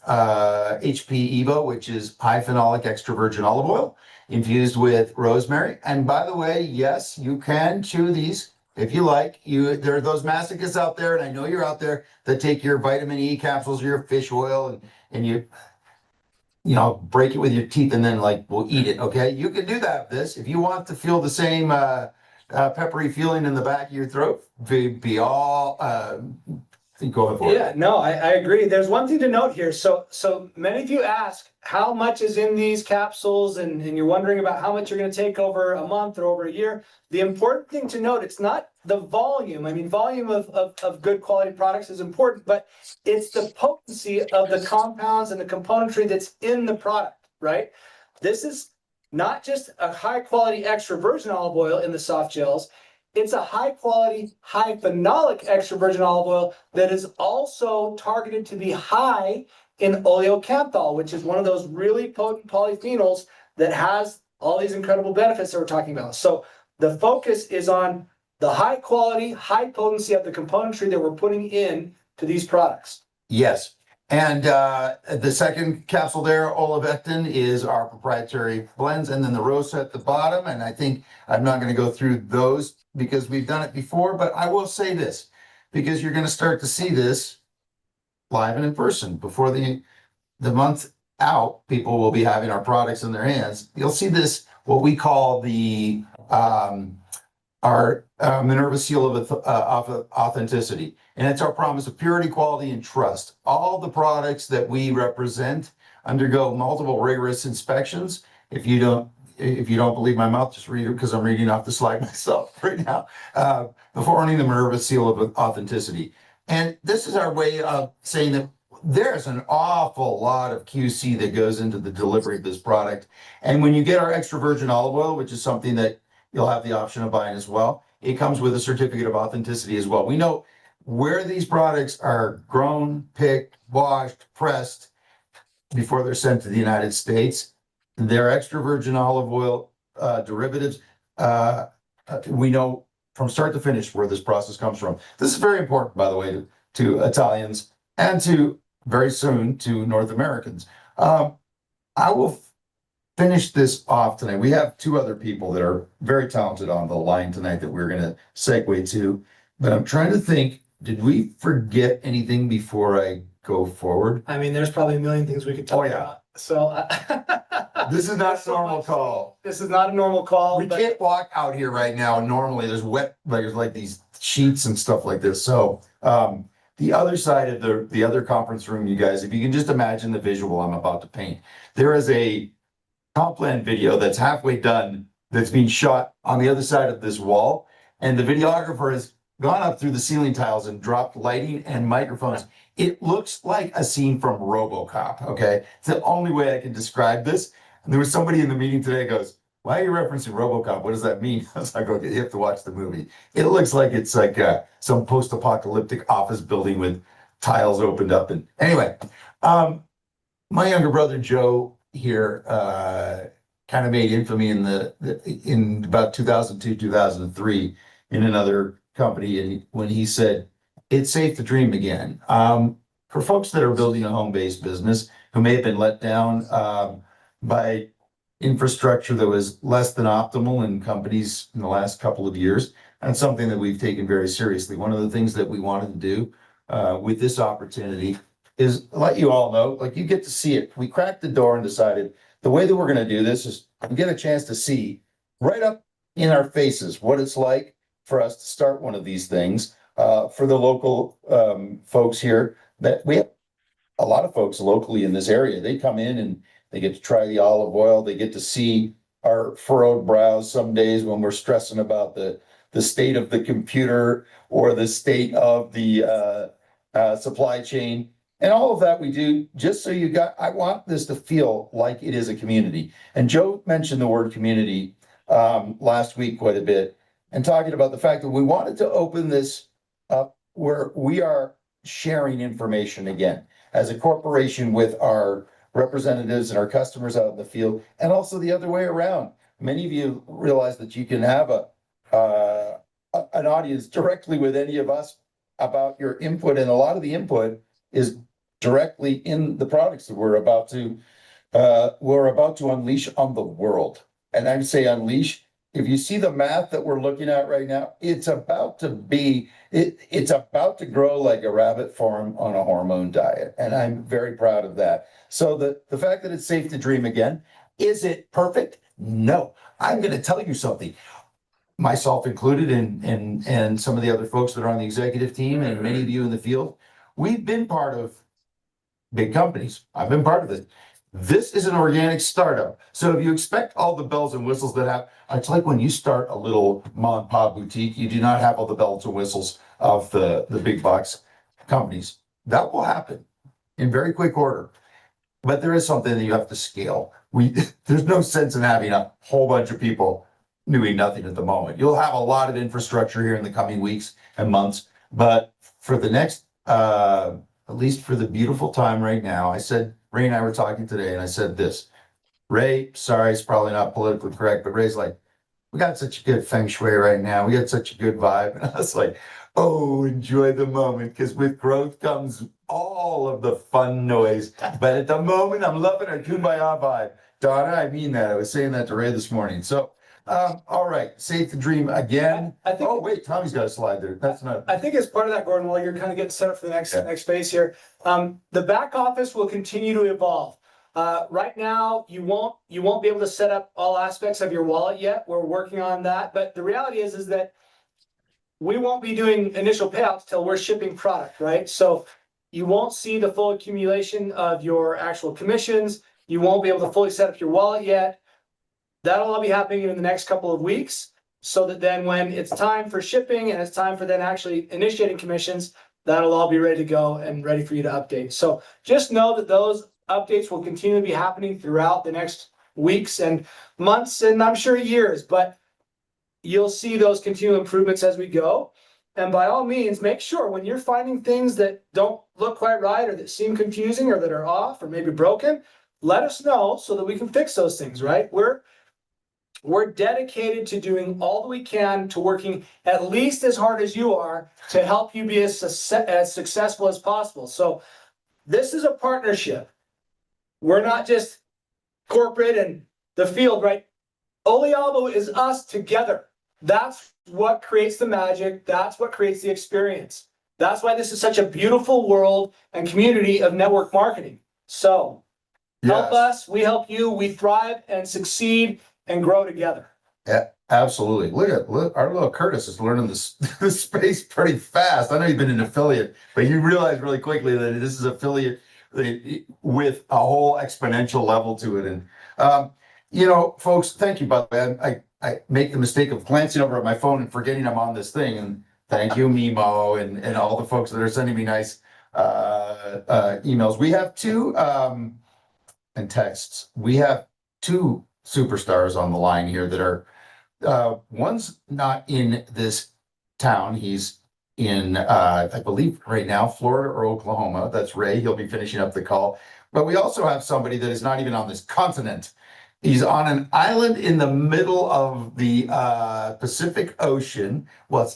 Evo, which is high phenolic extra virgin olive oil infused with rosemary. And by the way, yes, you can chew these if you like. There are those masochists out there, and I know you're out there, that take your vitamin E capsules or your fish oil and you know, break it with your teeth and then like we'll eat it. Okay, you can do that with this if you want to feel the same peppery feeling in the back of your throat. Be all go ahead for it. Yeah, no, I agree. There's one thing to note here. So many of you ask how much is in these capsules, and you're wondering about how much you're going to take over a month or over a year. The important thing to note, it's not the volume. I mean, volume of good quality products is important, but it's the potency of the compounds and the componentry that's in the product, right? This is not just a high quality extra virgin olive oil in the soft gels. It's a high quality, high phenolic extra virgin olive oil that is also targeted to be high in oleocanthal, which is one of those really potent polyphenols that has all these incredible benefits that we're talking about. So the focus is on the high quality, high potency of the componentry that we're putting in to these products. Yes. And the second capsule there, olivectin, is our proprietary blends, and then the rose at the bottom. And I think I'm not going to go through those because we've done it before, but I will say this because you're going to start to see this live and in person before the month out. People will be having our products in their hands. You'll see this, what we call the our Minerva seal of authenticity. And it's our promise of purity, quality, and trust. All the products that we represent undergo multiple rigorous inspections. If you don't believe my mouth, just read it because I'm reading off the slide myself right now. Before earning the Minerva seal of authenticity. And this is our way of saying that there's an awful lot of QC that goes into the delivery of this product. And when you get our extra virgin olive oil, which is something that you'll have the option of buying as well, it comes with a certificate of authenticity as well. We know where these products are grown, picked, washed, pressed before they're sent to the United States. They're extra virgin olive oil derivatives. We know from start to finish where this process comes from. This is very important, by the way, to Italians and to very soon to North Americans. I will finish this off tonight. We have 2 other people that are very talented on the line tonight that we're going to segue to, but I'm trying to think, did we forget anything before I go forward? I mean, there's probably a million things we could talk about. So This is not a normal call. This is not a normal call. We can't walk out here right now. Normally there's wet, there's like these sheets and stuff like this. So the other side of the other conference room, you guys, if you can just imagine the visual I'm about to paint, there is a Complan video that's halfway done that's being shot on the other side of this wall. And the videographer has gone up through the ceiling tiles and dropped lighting and microphones. It looks like a scene from RoboCop, okay? It's the only way I can describe this. And there was somebody in the meeting today goes, why are you referencing RoboCop? What does that mean? I was like, okay, you have to watch the movie. It looks like it's like some post-apocalyptic office building with tiles opened up. And anyway, my younger brother Joe here kind of made infamy in about 2002, 2003 in another company, and when he said it's safe to dream again. For folks that are building a home-based business who may have been let down by infrastructure that was less than optimal in companies in the last couple of years, that's something that we've taken very seriously. One of the things that we wanted to do with this opportunity is let you all know, like you get to see it. We cracked the door and decided the way that we're going to do this is get a chance to see right up in our faces what it's like for us to start one of these things. For the local folks here, that we have a lot of folks locally in this area. They come in and they get to try the olive oil. They get to see our furrowed brows some days when we're stressing about the state of the computer or the state of the supply chain. And all of that we do just so I want this to feel like it is a community. And Joe mentioned the word community last week quite a bit, and talking about the fact that we wanted to open this up where we are sharing information again as a corporation with our representatives and our customers out in the field, and also the other way around. Many of you realize that you can have an audience directly with any of us about your input, and a lot of the input is directly in the products that we're about to unleash on the world. And I say unleash. If you see the math that we're looking at right now, it's about to grow like a rabbit farm on a hormone diet. And I'm very proud of that. So the fact that it's safe to dream again, is it perfect? No. I'm going to tell you something, myself included, and some of the other folks that are on the executive team, and many of you in the field, we've been part of big companies. I've been part of it. This is an organic startup. So if you expect all the bells and whistles that have, it's like when you start a little mom and pop boutique, you do not have all the bells and whistles of the big box companies. That will happen in very quick order. But there is something that you have to scale. There's no sense in having a whole bunch of people doing nothing at the moment. You'll have a lot of infrastructure here in the coming weeks and months. But for the next, at least for the beautiful time right now, I said, Ray and I were talking today, and I said this, Ray, sorry, it's probably not politically correct, but Ray's like, we got such a good feng shui right now. We got such a good vibe. And I was like, oh, enjoy the moment, because with growth comes all of the fun noise. But at the moment, I'm loving our kumbaya vibe. Donna, I mean that. I was saying that to Ray this morning. So, all right, safe to dream again. I think, oh, wait, Tommy's got a slide there. That's not. I think as part of that, Gordon, while you're kind of getting set up for the next phase here, the back office will continue to evolve. Right now, you won't be able to set up all aspects of your wallet yet. We're working on that, but the reality is that we won't be doing initial payouts till we're shipping product, right? So you won't see the full accumulation of your actual commissions. You won't be able to fully set up your wallet yet. That'll all be happening in the next couple of weeks, so that then when it's time for shipping and it's time for then actually initiating commissions, that'll all be ready to go and ready for you to update. So just know that those updates will continue to be happening throughout the next weeks and months, and I'm sure years, but you'll see those continual improvements as we go. And by all means, make sure when you're finding things that don't look quite right, or that seem confusing, or that are off, or maybe broken, let us know so that we can fix those things, right? We're dedicated to doing all that we can, to working at least as hard as you are to help you be as successful as possible. So this is a partnership. We're not just corporate and the field, right? Oliabo is us together. That's what creates the magic. That's what creates the experience. That's why this is such a beautiful world and community of network marketing. So help us, we help you, we thrive and succeed and grow together. Yeah, absolutely. Look, our little Curtis is learning this space pretty fast. I know you've been an affiliate, but you realize really quickly that this is affiliate with a whole exponential level to it. And folks, thank you. By the way, I make the mistake of glancing over at my phone and forgetting I'm on this thing. And Thank you, Mimo, and all the folks that are sending me nice emails. We have two and texts. We have two superstars on the line here that are one's not in this town. He's in I believe right now, Florida or Oklahoma. That's Ray. He'll be finishing up the call. But we also have somebody that is not even on this continent. He's on an island in the middle of the Pacific Ocean. Well,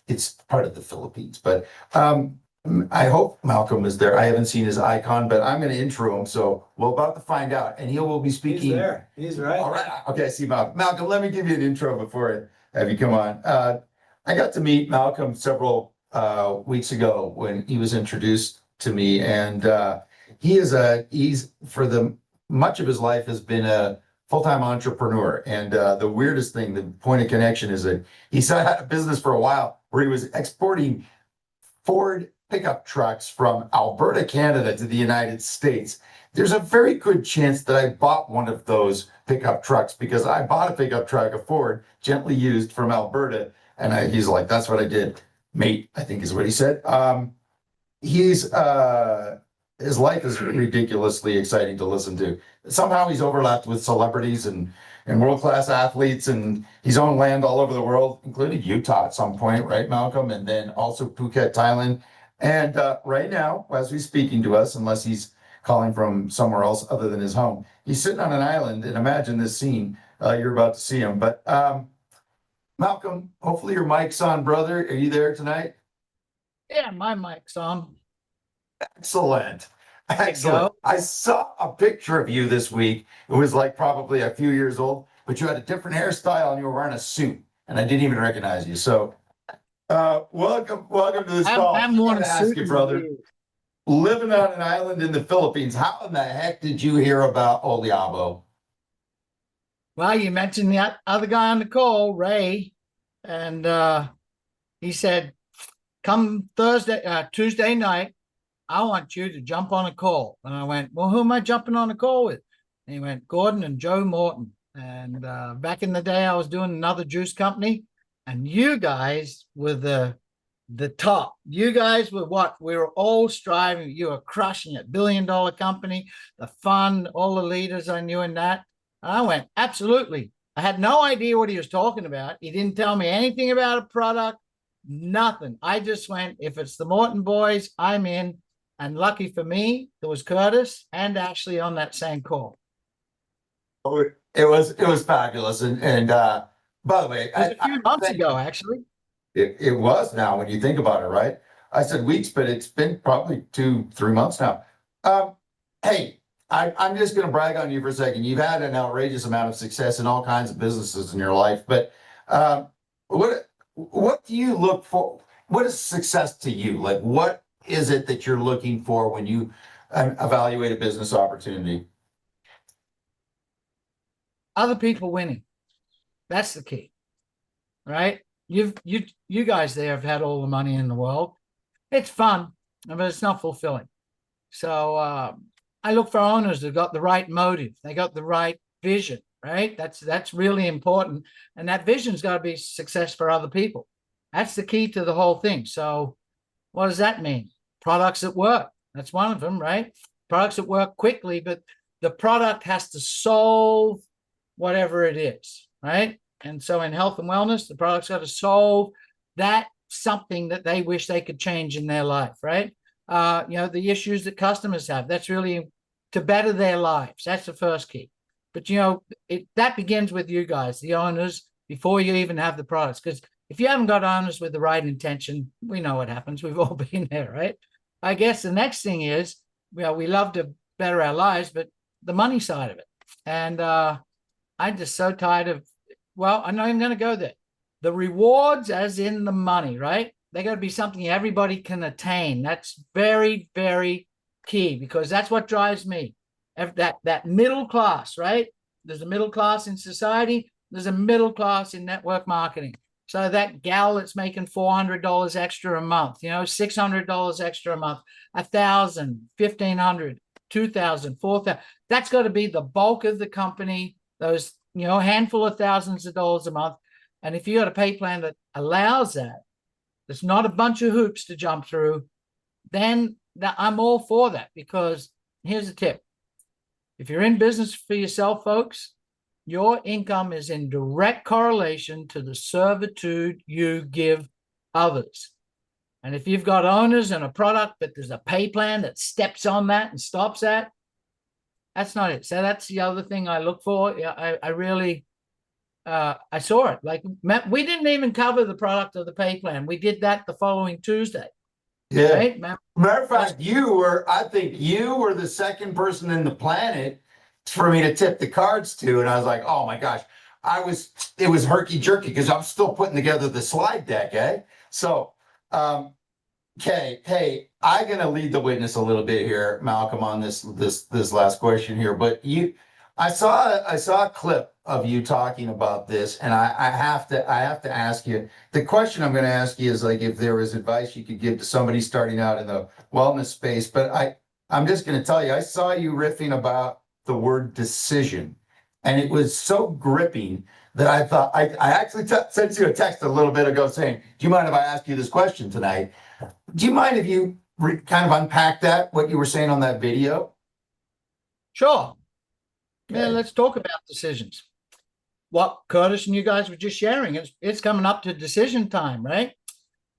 it's part of the Philippines, but I hope Malcolm is there. I haven't seen his icon, but I'm going to intro him. So we're about to find out, and he will be speaking. He's there. He's right. All right. Okay, I see Malcolm. Malcolm, let me give you an intro before I have you come on. I got to meet Malcolm several weeks ago when he was introduced to me, and he's for the much of his life has been a full-time entrepreneur. And the weirdest thing, the point of connection is that he had a business for a while where he was exporting Ford pickup trucks from Alberta, Canada to the United States. There's a very good chance that I bought one of those pickup trucks because I bought a pickup truck, a Ford, gently used from Alberta. And he's like, that's what I did, mate, I think is what he said. His life is ridiculously exciting to listen to. Somehow he's overlapped with celebrities and world-class athletes, and he's owned land all over the world, including Utah at some point, right, Malcolm? And then also Phuket, Thailand. And right now, as he's speaking to us, unless he's calling from somewhere else other than his home, he's sitting on an island, and imagine this scene. You're about to see him. But Malcolm, hopefully your mic's on, brother. Are you there tonight? Yeah, my mic's on. Excellent. Excellent. I saw a picture of you this week. It was like probably a few years old, but you had a different hairstyle and you were wearing a suit, and I didn't even recognize you. So welcome to this call. I'm worn a ask suit, you, brother. Living on an island in the Philippines, how in the heck did you hear about Oliabo? Well, you mentioned the other guy on the call, Ray, and he said, come Tuesday night, I want you to jump on a call. And I went, well, who am I jumping on a call with? And he went, Gordon and Joe Morton. And back in the day, I was doing another juice company, and you guys were the top. You guys were what? We were all striving. You were crushing it. $1 billion company, the fund, all the leaders I knew in that. And I went, absolutely. I had no idea what he was talking about. He didn't tell me anything about a product, nothing. I just went, if it's the Morton boys, I'm in. And lucky for me, there was Curtis and Ashley on that same call. Oh, it was fabulous. And by the way, it was a few months ago, actually. It was now when you think about it, right? I said weeks, but it's been probably 2-3 months now. Hey, I'm just going to brag on you for a second. You've had an outrageous amount of success in all kinds of businesses in your life, but what do you look for? What is success to you? Like, what is it that you're looking for when you evaluate a business opportunity? Other people winning. That's the key, right? You guys there have had all the money in the world. It's fun, but it's not fulfilling. So I look for owners that got the right motive. They got the right vision, right? That's really important. And that vision's got to be success for other people. That's the key to the whole thing. So what does that mean? Products that work. That's one of them, right? Products that work quickly, but the product has to solve whatever it is, right? And so in health and wellness, the product's got to solve that something that they wish they could change in their life, right? The issues that customers have, that's really to better their lives. That's the first key. But, that begins with you guys, the owners, before you even have the products. Because if you haven't got owners with the right intention, we know what happens. We've all been there, right? I guess the next thing is, we love to better our lives, but the money side of it. And I'm just so tired of, I'm not even going to go there. The rewards as in the money, right? They got to be something everybody can attain. That's very, very key, because that's what drives me. That middle class, right? There's a middle class in society. There's a middle class in network marketing. So that gal that's making $400 extra a month, $600 extra a month, $1,000, $1,500, $2,000, $4,000. That's got to be the bulk of the company. Those, handful of thousands of dollars a month. And if you got a pay plan that allows that, there's not a bunch of hoops to jump through, then I'm all for that, because here's a tip. If you're in business for yourself, folks, your income is in direct correlation to the servitude you give others. And if you've got owners and a product, but there's a pay plan that steps on that and stops that, that's not it. So that's the other thing I look for. Yeah, I really, I saw it. Like, we didn't even cover the product of the pay plan. We did that the following Tuesday. Yeah. Right? Matter of fact, I think you were the second person in the planet for me to tip the cards to. And I was like, oh my gosh, it was herky jerky because I'm still putting together the slide deck, eh? So, okay, hey, I'm gonna lead the witness a little bit here, Malcolm, on this last question here. But I saw a clip of you talking about this, and I have to ask you. The question I'm going to ask you is, like, if there was advice you could give to somebody starting out in the wellness space. But I'm just going to tell you, I saw you riffing about the word decision, and it was so gripping that I thought I actually sent you a text a little bit ago saying, "Do you mind if I ask you this question tonight?" Do you mind if you kind of unpack what you were saying on that video? Sure. Okay. Yeah, let's talk about decisions. What Curtis and you guys were just sharing, it's coming up to decision time, right?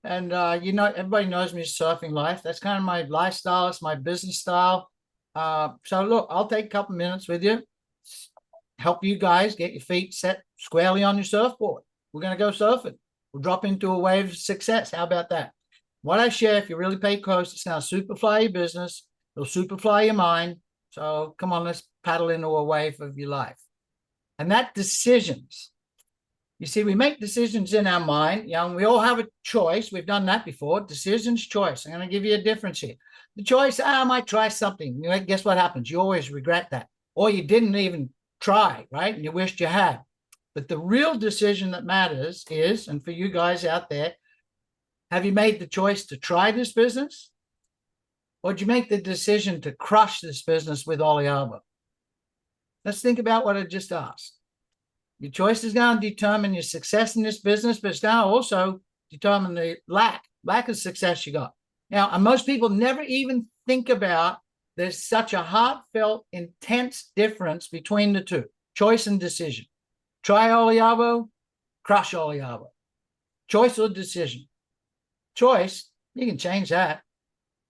And everybody knows me, surfing life. That's kind of my lifestyle. It's my business style. So look, I'll take a couple minutes with you, help you guys get your feet set squarely on your surfboard. We're going to go surfing. We'll drop into a wave of success. How about that? What I share, if you really pay close, it's going to superfly your business. It'll superfly your mind. So come on, let's paddle into a wave of your life. And that decisions, you see, we make decisions in our mind. We all have a choice. We've done that before. Decisions, choice. I'm going to give you a difference here. The choice, I might try something. Guess what happens? You always regret that. Or you didn't even try, right? And you wished you had. But the real decision that matters is, and for you guys out there, have you made the choice to try this business? Or did you make the decision to crush this business with Oliabo? Let's think about what I just asked. Your choice is going to determine your success in this business, but it's going to also determine the lack of success you got. Now, and most people never even think about there's such a heartfelt, intense difference between the two, choice and decision. Try Oliabo, crush Oliabo. Choice or decision. Choice, you can change that.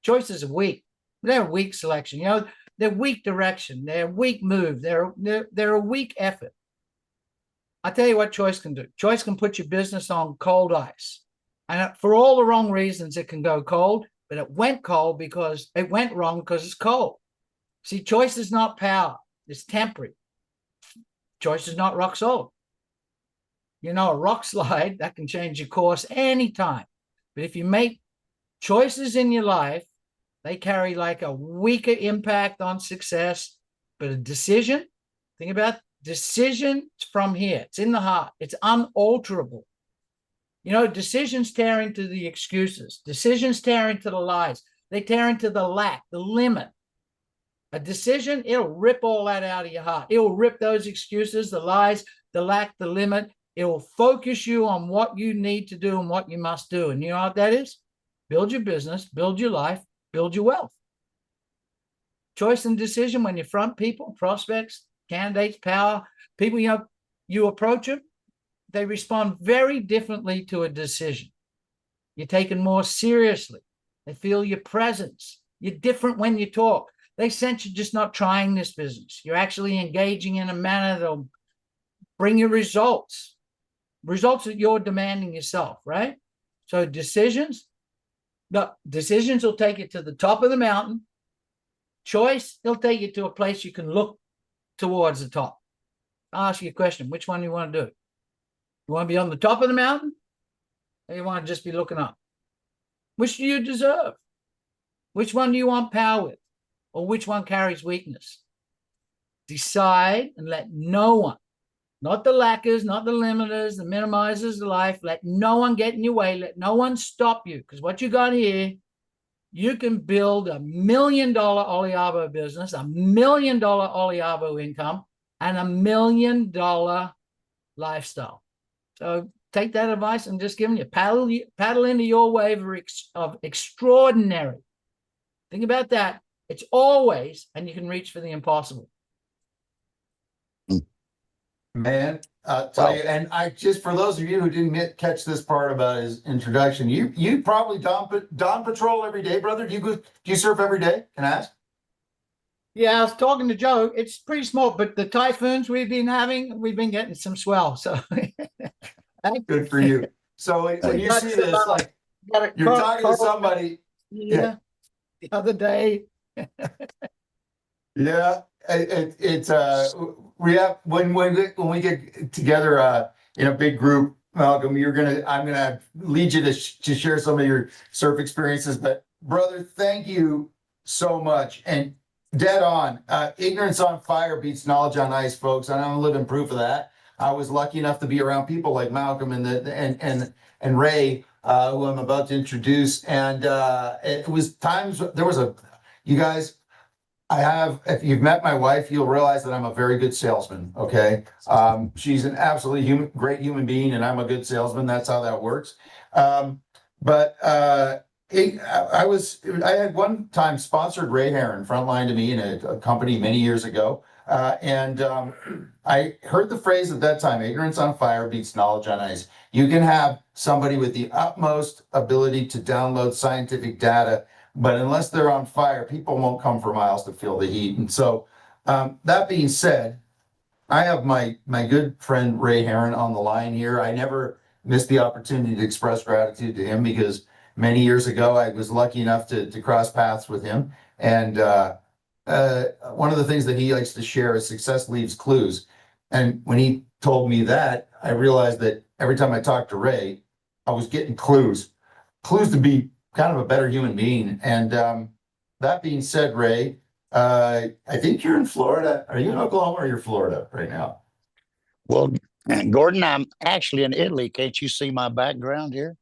Choices are weak. They're a weak selection. They're weak direction. They're weak move. They're a weak effort. I tell you what choice can do. Choice can put your business on cold ice. And for all the wrong reasons, it can go cold, but it went cold because it went wrong because it's cold. See, choice is not power. It's temporary. Choice is not rock solid. A rock slide, that can change your course anytime. But if you make choices in your life, they carry like a weaker impact on success. But a decision, think about decision from here. It's in the heart. It's unalterable. Decisions tear into the excuses. Decisions tear into the lies. They tear into the lack, the limit. A decision, it'll rip all that out of your heart. It'll rip those excuses, the lies, the lack, the limit. It will focus you on what you need to do and what you must do. And you know what that is? Build your business, build your life, build your wealth. Choice and decision when you front people, prospects, candidates, power, people, you approach them, they respond very differently to a decision. You're taken more seriously. They feel your presence. You're different when you talk. They sense you're just not trying this business. You're actually engaging in a manner that'll bring you results that you're demanding yourself, right? So decisions will take you to the top of the mountain. Choice, they'll take you to a place you can look towards the top. I'll ask you a question. Which one do you want to do? You want to be on the top of the mountain? Or you want to just be looking up? Which do you deserve? Which one do you want power with? Or which one carries weakness? Decide and let no one, not the lackers, not the limiters, the minimizers of life, let no one get in your way. Let no one stop you. Because what you got here, you can build $1 million Oliabo business, $1 million Oliabo income, and $1 million lifestyle. So take that advice and just giving you paddle into your wave of extraordinary. Think about that. It's always, and you can reach for the impossible. Man, I'll tell you, and I just for those of you who didn't catch this part about his introduction, you probably dawn patrol every day, brother. Do you surf every day? Can I ask? Yeah, I was talking to Joe. It's pretty small, but the typhoons we've been having, we've been getting some swell. So Good for you. So when you see this, like you're talking to somebody. Yeah, the other day. Yeah, it's we have when we get together in a big group, Malcolm, I'm gonna lead you to share some of your surf experiences. But brother, thank you so much. And dead on, ignorance on fire beats knowledge on ice, folks. And I'm a living proof of that. I was lucky enough to be around people like Malcolm and Ray, who I'm about to introduce. And it was times you guys. If you've met my wife, you'll realize that I'm a very good salesman. Okay. She's an absolutely great human being, and I'm a good salesman. That's how that works. But I had one time sponsored Ray Heron frontline to me in a company many years ago. And I heard the phrase at that time, ignorance on fire beats knowledge on ice. You can have somebody with the utmost ability to download scientific data, but unless they're on fire, people won't come for miles to feel the heat. And so that being said, I have my good friend Ray Heron on the line here. I never missed the opportunity to express gratitude to him because many years ago I was lucky enough to cross paths with him. And one of the things that he likes to share is success leaves clues. And when he told me that, I realized that every time I talked to Ray, I was getting clues to be kind of a better human being. And that being said, Ray, I think you're in Florida. Are you in Oklahoma or you're Florida right now? Well, Gordon, I'm actually in Italy. Can't you see my background here?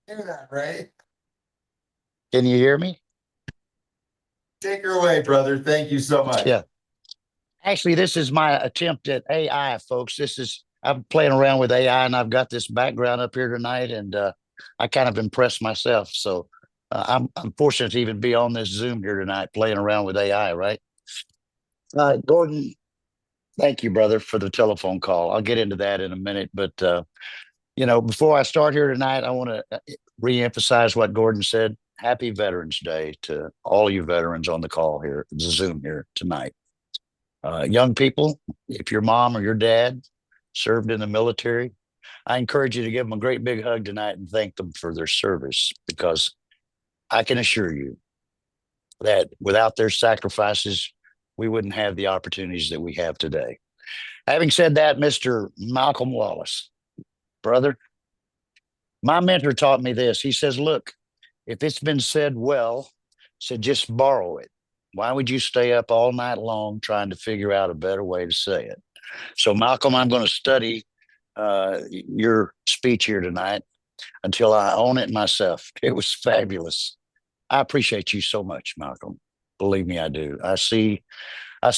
Hear that, Ray? Can you hear me? Take her away, brother. Thank you so much. Yeah. Actually, this is my attempt at AI, folks. I'm playing around with AI, and I've got this background up here tonight, and I kind of impressed myself. So I'm fortunate to even be on this Zoom here tonight, playing around with AI, right? Gordon, thank you, brother, for the telephone call. I'll get into that in a minute. But, before I start here tonight, I want to reemphasize what Gordon said. Happy Veterans Day to all you veterans on the call here, the Zoom here tonight. Young people, if your mom or your dad served in the military, I encourage you to give them a great big hug tonight and thank them for their service, because I can assure you that without their sacrifices, we wouldn't have the opportunities that we have today. Having said that, Mr. Malcolm Wallace, brother, my mentor taught me this. He says, look, if it's been said well, said just borrow it. Why would you stay up all night long trying to figure out a better way to say it? So, Malcolm, I'm going to study your speech here tonight until I own it myself. It was fabulous. I appreciate you so much, Malcolm. Believe me, I do. I see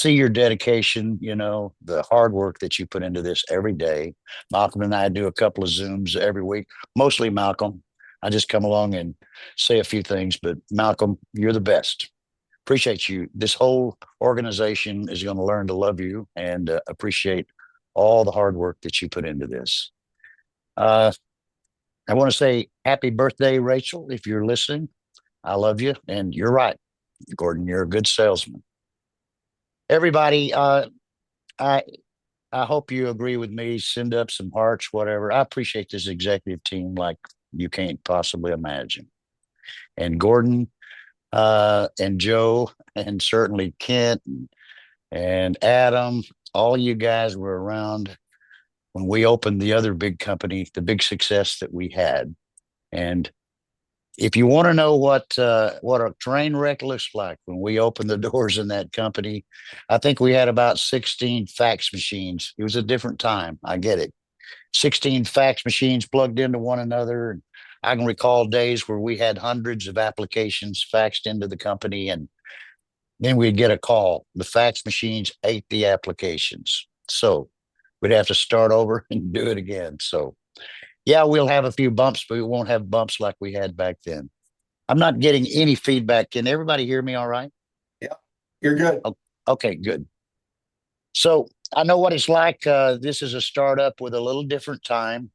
your dedication, the hard work that you put into this every day. Malcolm and I do a couple of Zooms every week, mostly Malcolm. I just come along and say a few things, but Malcolm, you're the best. Appreciate you. This whole organization is going to learn to love you and appreciate all the hard work that you put into this. I want to say happy birthday, Rachel, if you're listening. I love you. And you're right, Gordon, you're a good salesman. Everybody, I hope you agree with me. Send up some hearts, whatever. I appreciate this executive team like you can't possibly imagine. And Gordon and Joe and certainly Kent and Adam, all you guys were around when we opened the other big company, the big success that we had. And if you want to know what a train wreck looks like when we opened the doors in that company, I think we had about 16 fax machines. It was a different time. I get it. 16 fax machines plugged into one another. And I can recall days where we had hundreds of applications faxed into the company, and then we'd get a call. The fax machines ate the applications. So we'd have to start over and do it again. So yeah, we'll have a few bumps, but we won't have bumps like we had back then. I'm not getting any feedback. Can everybody hear me all right? Yeah, you're good. Okay, good. So I know what it's like. This is a startup with a little different time,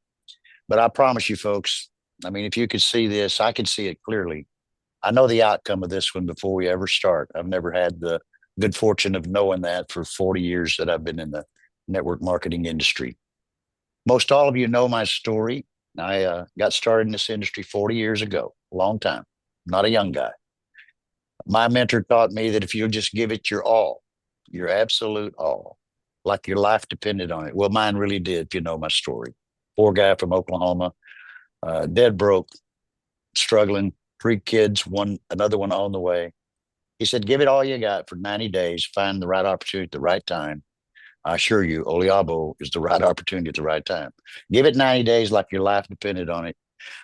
but I promise you, folks, I mean, if you could see this, I can see it clearly. I know the outcome of this one before we ever start. I've never had the good fortune of knowing that for 40 years that I've been in the network marketing industry. Most all of you know my story. I got started in this industry 40 years ago, a long time, not a young guy. My mentor taught me that if you just give it your all, your absolute all, like your life depended on it. Well, mine really did, if you know my story. Poor guy from Oklahoma, dead broke, struggling, 3 kids, another one on the way. He said, give it all you got for 90 days, find the right opportunity at the right time. I assure you, Oliabo is the right opportunity at the right time. Give it 90 days like your life depended on it.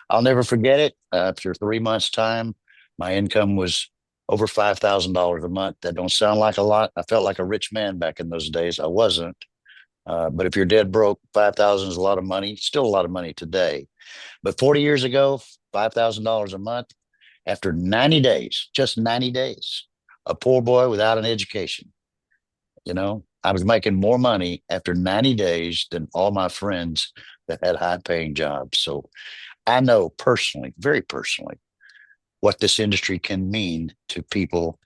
I'll never forget it. After 3 months' time, my income was over $5,000 a month. That don't sound like a lot. I felt like a rich man back in those days. I wasn't. But if you're dead broke, 5,000 is a lot of money. Still a lot of money today. But 40 years ago, $5,000 a month. After 90 days, just 90 days, a poor boy without an education. You know, I was making more money after 90 days than all my friends that had high paying jobs. So I know personally, very personally, what this industry can mean to people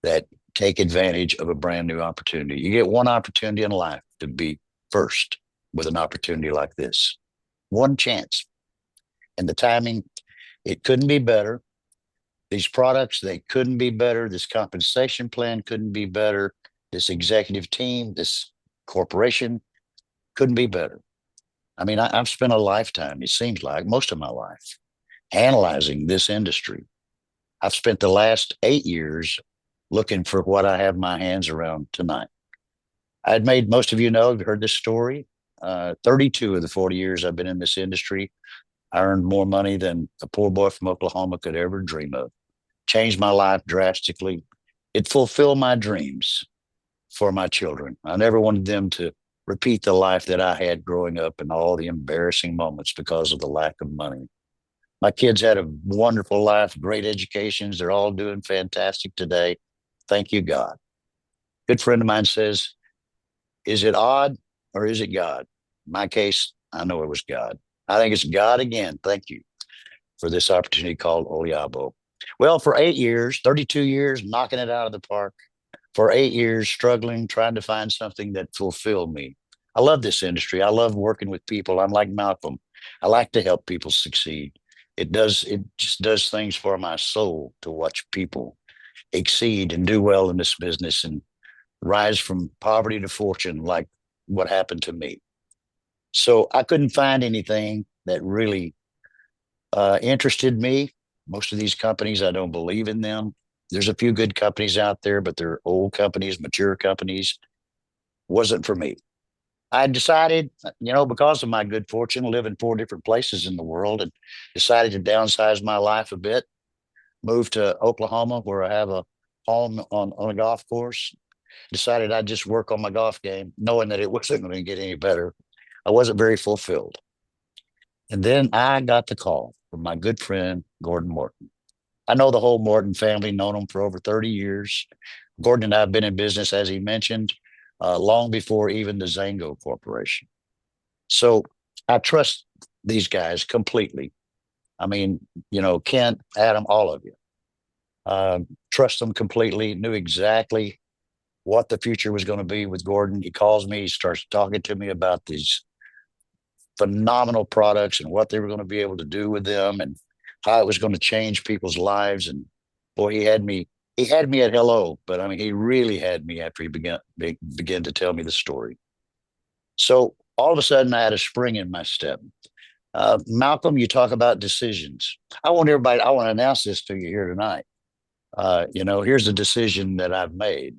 that take advantage of a brand new opportunity. You get one opportunity in life to be first with an opportunity like this. One chance. And the timing, it couldn't be better. These products, they couldn't be better. This compensation plan couldn't be better. This executive team, this corporation couldn't be better. I mean, I've spent a lifetime, it seems like most of my life, analyzing this industry. I've spent the last 8 years looking for what I have my hands around tonight. I'd made, most of you know, you've heard this story. 32 of the 40 years I've been in this industry, I earned more money than a poor boy from Oklahoma could ever dream of. Changed my life drastically. It fulfilled my dreams for my children. I never wanted them to repeat the life that I had growing up and all the embarrassing moments because of the lack of money. My kids had a wonderful life, great educations. They're all doing fantastic today. Thank you, God. Good friend of mine says, is it odd or is it God? In my case, I know it was God. I think it's God again. Thank you for this opportunity called Oliabo. Well, for 8 years, 32 years, knocking it out of the park. For 8 years, struggling, trying to find something that fulfilled me. I love this industry. I love working with people. I'm like Malcolm. I like to help people succeed. It just does things for my soul to watch people exceed and do well in this business and rise from poverty to fortune like what happened to me. So I couldn't find anything that really interested me. Most of these companies, I don't believe in them. There's a few good companies out there, but they're old companies, mature companies. Wasn't for me. I decided, because of my good fortune, live in 4 different places in the world, and decided to downsize my life a bit. Moved to Oklahoma, where I have a home on a golf course. Decided I'd just work on my golf game, knowing that it wasn't going to get any better. I wasn't very fulfilled. And then I got the call from my good friend, Gordon Morton. I know the whole Morton family, known them for over 30 years. Gordon and I have been in business, as he mentioned, long before even the Zango Corporation. So I trust these guys completely. I mean, Kent, Adam, all of you. Trust them completely, knew exactly what the future was going to be with Gordon. He calls me, he starts talking to me about these phenomenal products and what they were going to be able to do with them and how it was going to change people's lives. And boy, he had me at hello, but I mean, he really had me after he began to tell me the story. So all of a sudden I had a spring in my step. Malcolm, you talk about decisions. I want to announce this to you here tonight. Here's the decision that I've made.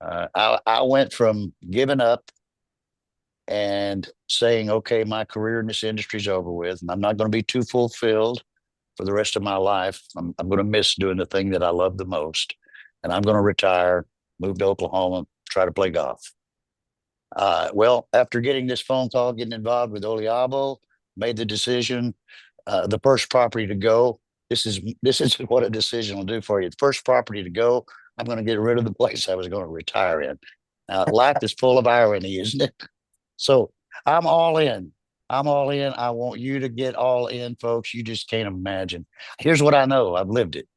I went from giving up and saying, okay, my career in this industry is over with, and I'm not going to be too fulfilled for the rest of my life. I'm going to miss doing the thing that I love the most, and I'm going to retire, move to Oklahoma, try to play golf. Well, after getting this phone call, getting involved with Oliabo, made the decision, the first property to go. This is what a decision will do for you. The first property to go, I'm going to get rid of the place I was going to retire in. Life is full of irony, isn't it? So I'm all in. I'm all in. I want you to get all in, folks. You just can't imagine. Here's what I know. I've lived it.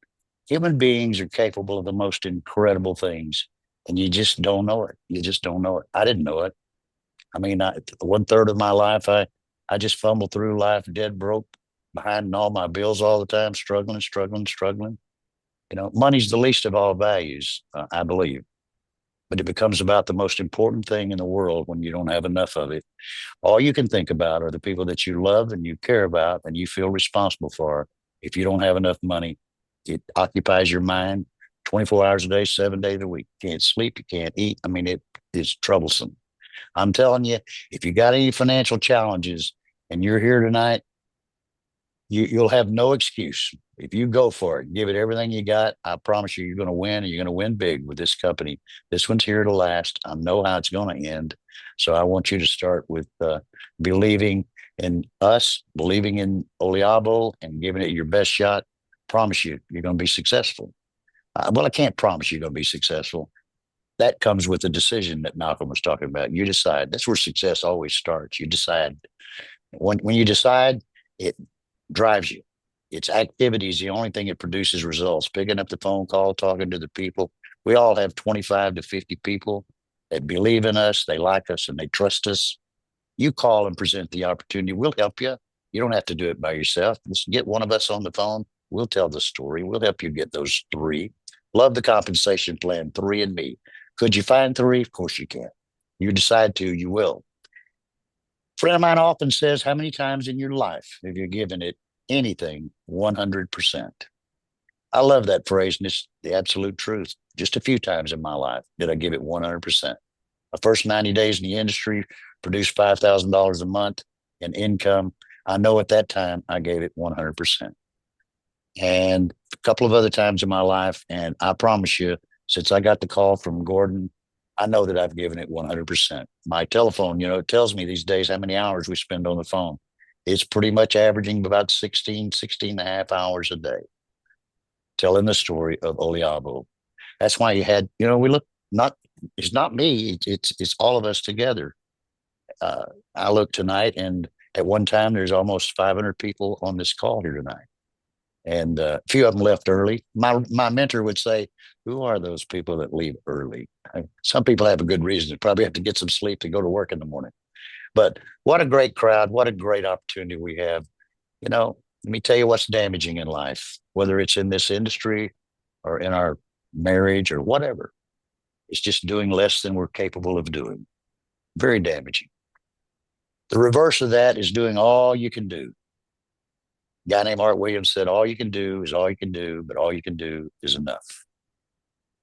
Human beings are capable of the most incredible things, and you just don't know it. You just don't know it. I didn't know it. I mean, 1/3 of my life, I just fumbled through life, dead broke, behind in all my bills all the time, struggling, struggling, struggling. Money's the least of all values, I believe, but it becomes about the most important thing in the world when you don't have enough of it. All you can think about are the people that you love and you care about and you feel responsible for. If you don't have enough money, it occupies your mind 24 hours a day, 7 days a week. You can't sleep, you can't eat. I mean, it is troublesome. I'm telling you, if you got any financial challenges and you're here tonight, you'll have no excuse. If you go for it, give it everything you got, I promise you, you're going to win, and you're going to win big with this company. This one's here to last. I know how it's going to end. So I want you to start with believing in us, believing in Oliabo, and giving it your best shot. Promise you, you're going to be successful. Well, I can't promise you're going to be successful. That comes with the decision that Malcolm was talking about. You decide. That's where success always starts. You decide. When you decide, it drives you. It's activity is the only thing that produces results. Picking up the phone call, talking to the people. We all have 25 to 50 people that believe in us, they like us, and they trust us. You call and present the opportunity. We'll help you. You don't have to do it by yourself. Just get one of us on the phone. We'll tell the story. We'll help you get those three. Love the compensation plan, 3 and me. Could you find 3? Of course you can. You decide to, you will. A friend of mine often says, how many times in your life have you given it anything 100%? I love that phrase, and it's the absolute truth. Just a few times in my life did I give it 100%. My first 90 days in the industry produced $5,000 a month in income. I know at that time I gave it 100%. And a couple of other times in my life, and I promise you, since I got the call from Gordon, I know that I've given it 100%. My telephone, it tells me these days how many hours we spend on the phone. It's pretty much averaging about 16 and a half hours a day, telling the story of Oliabo. That's why you had, we look, it's not me, it's all of us together. I look tonight, and at one time, there's almost 500 people on this call here tonight. And a few of them left early. My mentor would say, who are those people that leave early? Some people have a good reason. They probably have to get some sleep to go to work in the morning. But what a great crowd. What a great opportunity we have. Let me tell you what's damaging in life, whether it's in this industry or in our marriage or whatever. It's just doing less than we're capable of doing. Very damaging. The reverse of that is doing all you can do. A guy named Art Williams said, all you can do is all you can do, but all you can do is enough.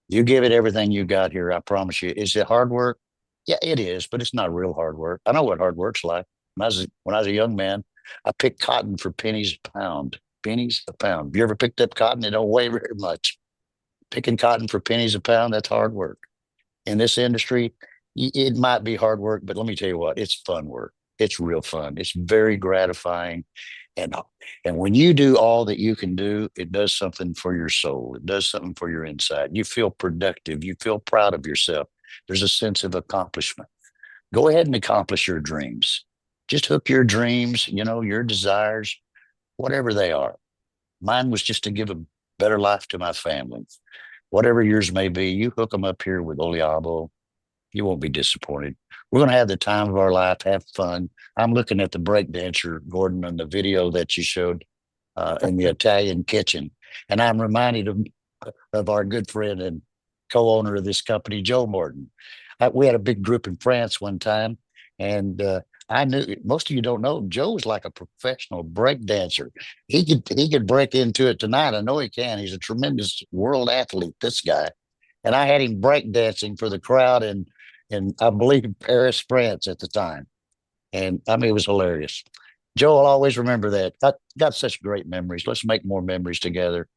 You give it everything you got here, I promise you. Is it hard work? Yeah, it is, but it's not real hard work. I know what hard work's like. When I was a young man, I picked cotton for pennies a pound. Pennies a pound. You ever picked up cotton? It don't weigh very much. Picking cotton for pennies a pound, that's hard work. In this industry, it might be hard work, but let me tell you what, it's fun work. It's real fun. It's very gratifying. And when you do all that you can do, it does something for your soul. It does something for your inside. You feel productive. You feel proud of yourself. There's a sense of accomplishment. Go ahead and accomplish your dreams. Just hook your dreams, your desires, whatever they are. Mine was just to give a better life to my family. Whatever yours may be, you hook them up here with Oliabo. You won't be disappointed. We're going to have the time of our life, have fun. I'm looking at the break dancer, Gordon, on the video that you showed in the Italian kitchen. And I'm reminded of our good friend and co-owner of this company, Joe Morton. We had a big group in France one time, and I knew, most of you don't know, Joe was like a professional break dancer. He could break into it tonight. I know he can. He's a tremendous world athlete, this guy. And I had him break dancing for the crowd in I believe Paris, France at the time. And I mean, it was hilarious. Joe will always remember that. Got such great memories. Let's make more memories together.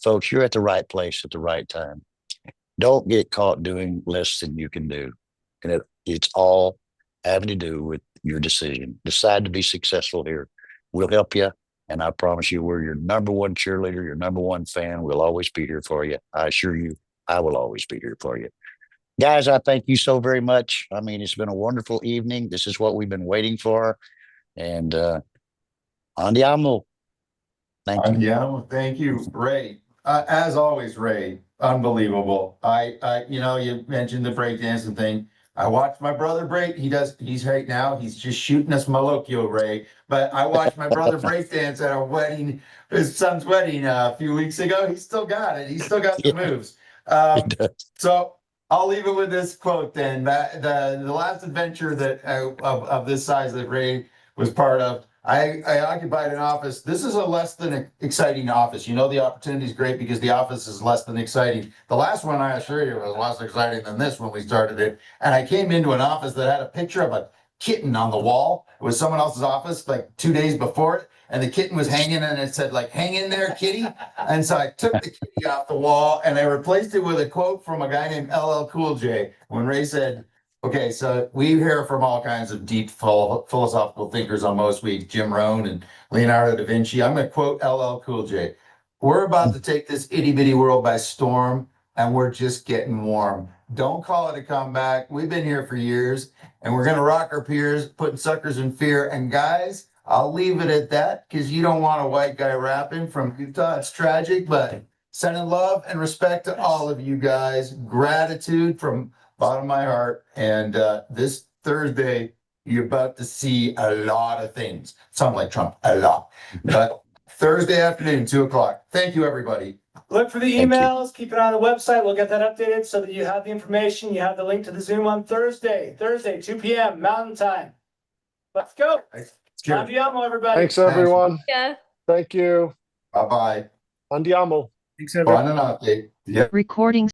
Folks, you're at the right place at the right time. Don't get caught doing less than you can do. And it's all having to do with your decision. Decide to be successful here. We'll help you. And I promise you, we're your number one cheerleader, your number one fan. We'll always be here for you. I assure you, I will always be here for you. Guys, I thank you so very much. I mean, it's been a wonderful evening. This is what we've been waiting for. And andiamo. Thank you. Andiamo. Thank you, Ray. As always, Ray, unbelievable. You mentioned the breakdancing thing. I watched my brother break. He's right now, he's just shooting us Malocchio, Ray. But I watched my brother breakdance at a wedding, his son's wedding a few weeks ago. He still got it. He still got the moves. So I'll leave it with this quote then. That the last adventure that of this size that Ray was part of, I occupied an office. This is a less than exciting office. You know, the opportunity is great because the office is less than exciting. The last one, I assure you, was less exciting than this when we started it. And I came into an office that had a picture of a kitten on the wall. It was someone else's office like 2 days before it. And the kitten was hanging and it said like, hang in there, kitty. And so I took the kitty off the wall and I replaced it with a quote from a guy named LL Cool J. When Ray said, okay, so we hear from all kinds of deep philosophical thinkers on most weeks, Jim Rohn and Leonardo da Vinci. I'm going to quote LL Cool J. We're about to take this itty bitty world by storm, and we're just getting warm. Don't call it a comeback. We've been here for years, and we're going to rock our peers, putting suckers in fear. And guys, I'll leave it at that because you don't want a white guy rapping from Utah. It's tragic, but sending love and respect to all of you guys. Gratitude from bottom of my heart. And this Thursday, you're about to see a lot of things. Sound like Trump, a lot. But Thursday afternoon, 2:00. Thank you, everybody. Look for the Thank you. emails, keep it on the website. We'll get that updated so that you have the information. You have the link to the Zoom on Thursday, 2 p.m. Mountain Time. Let's go. Cheers. Andiamo, everybody. Thanks, everyone. Yeah. Thank you. Bye-bye. Andiamo. Thanks, everyone. Buonanotte. Yeah. Recording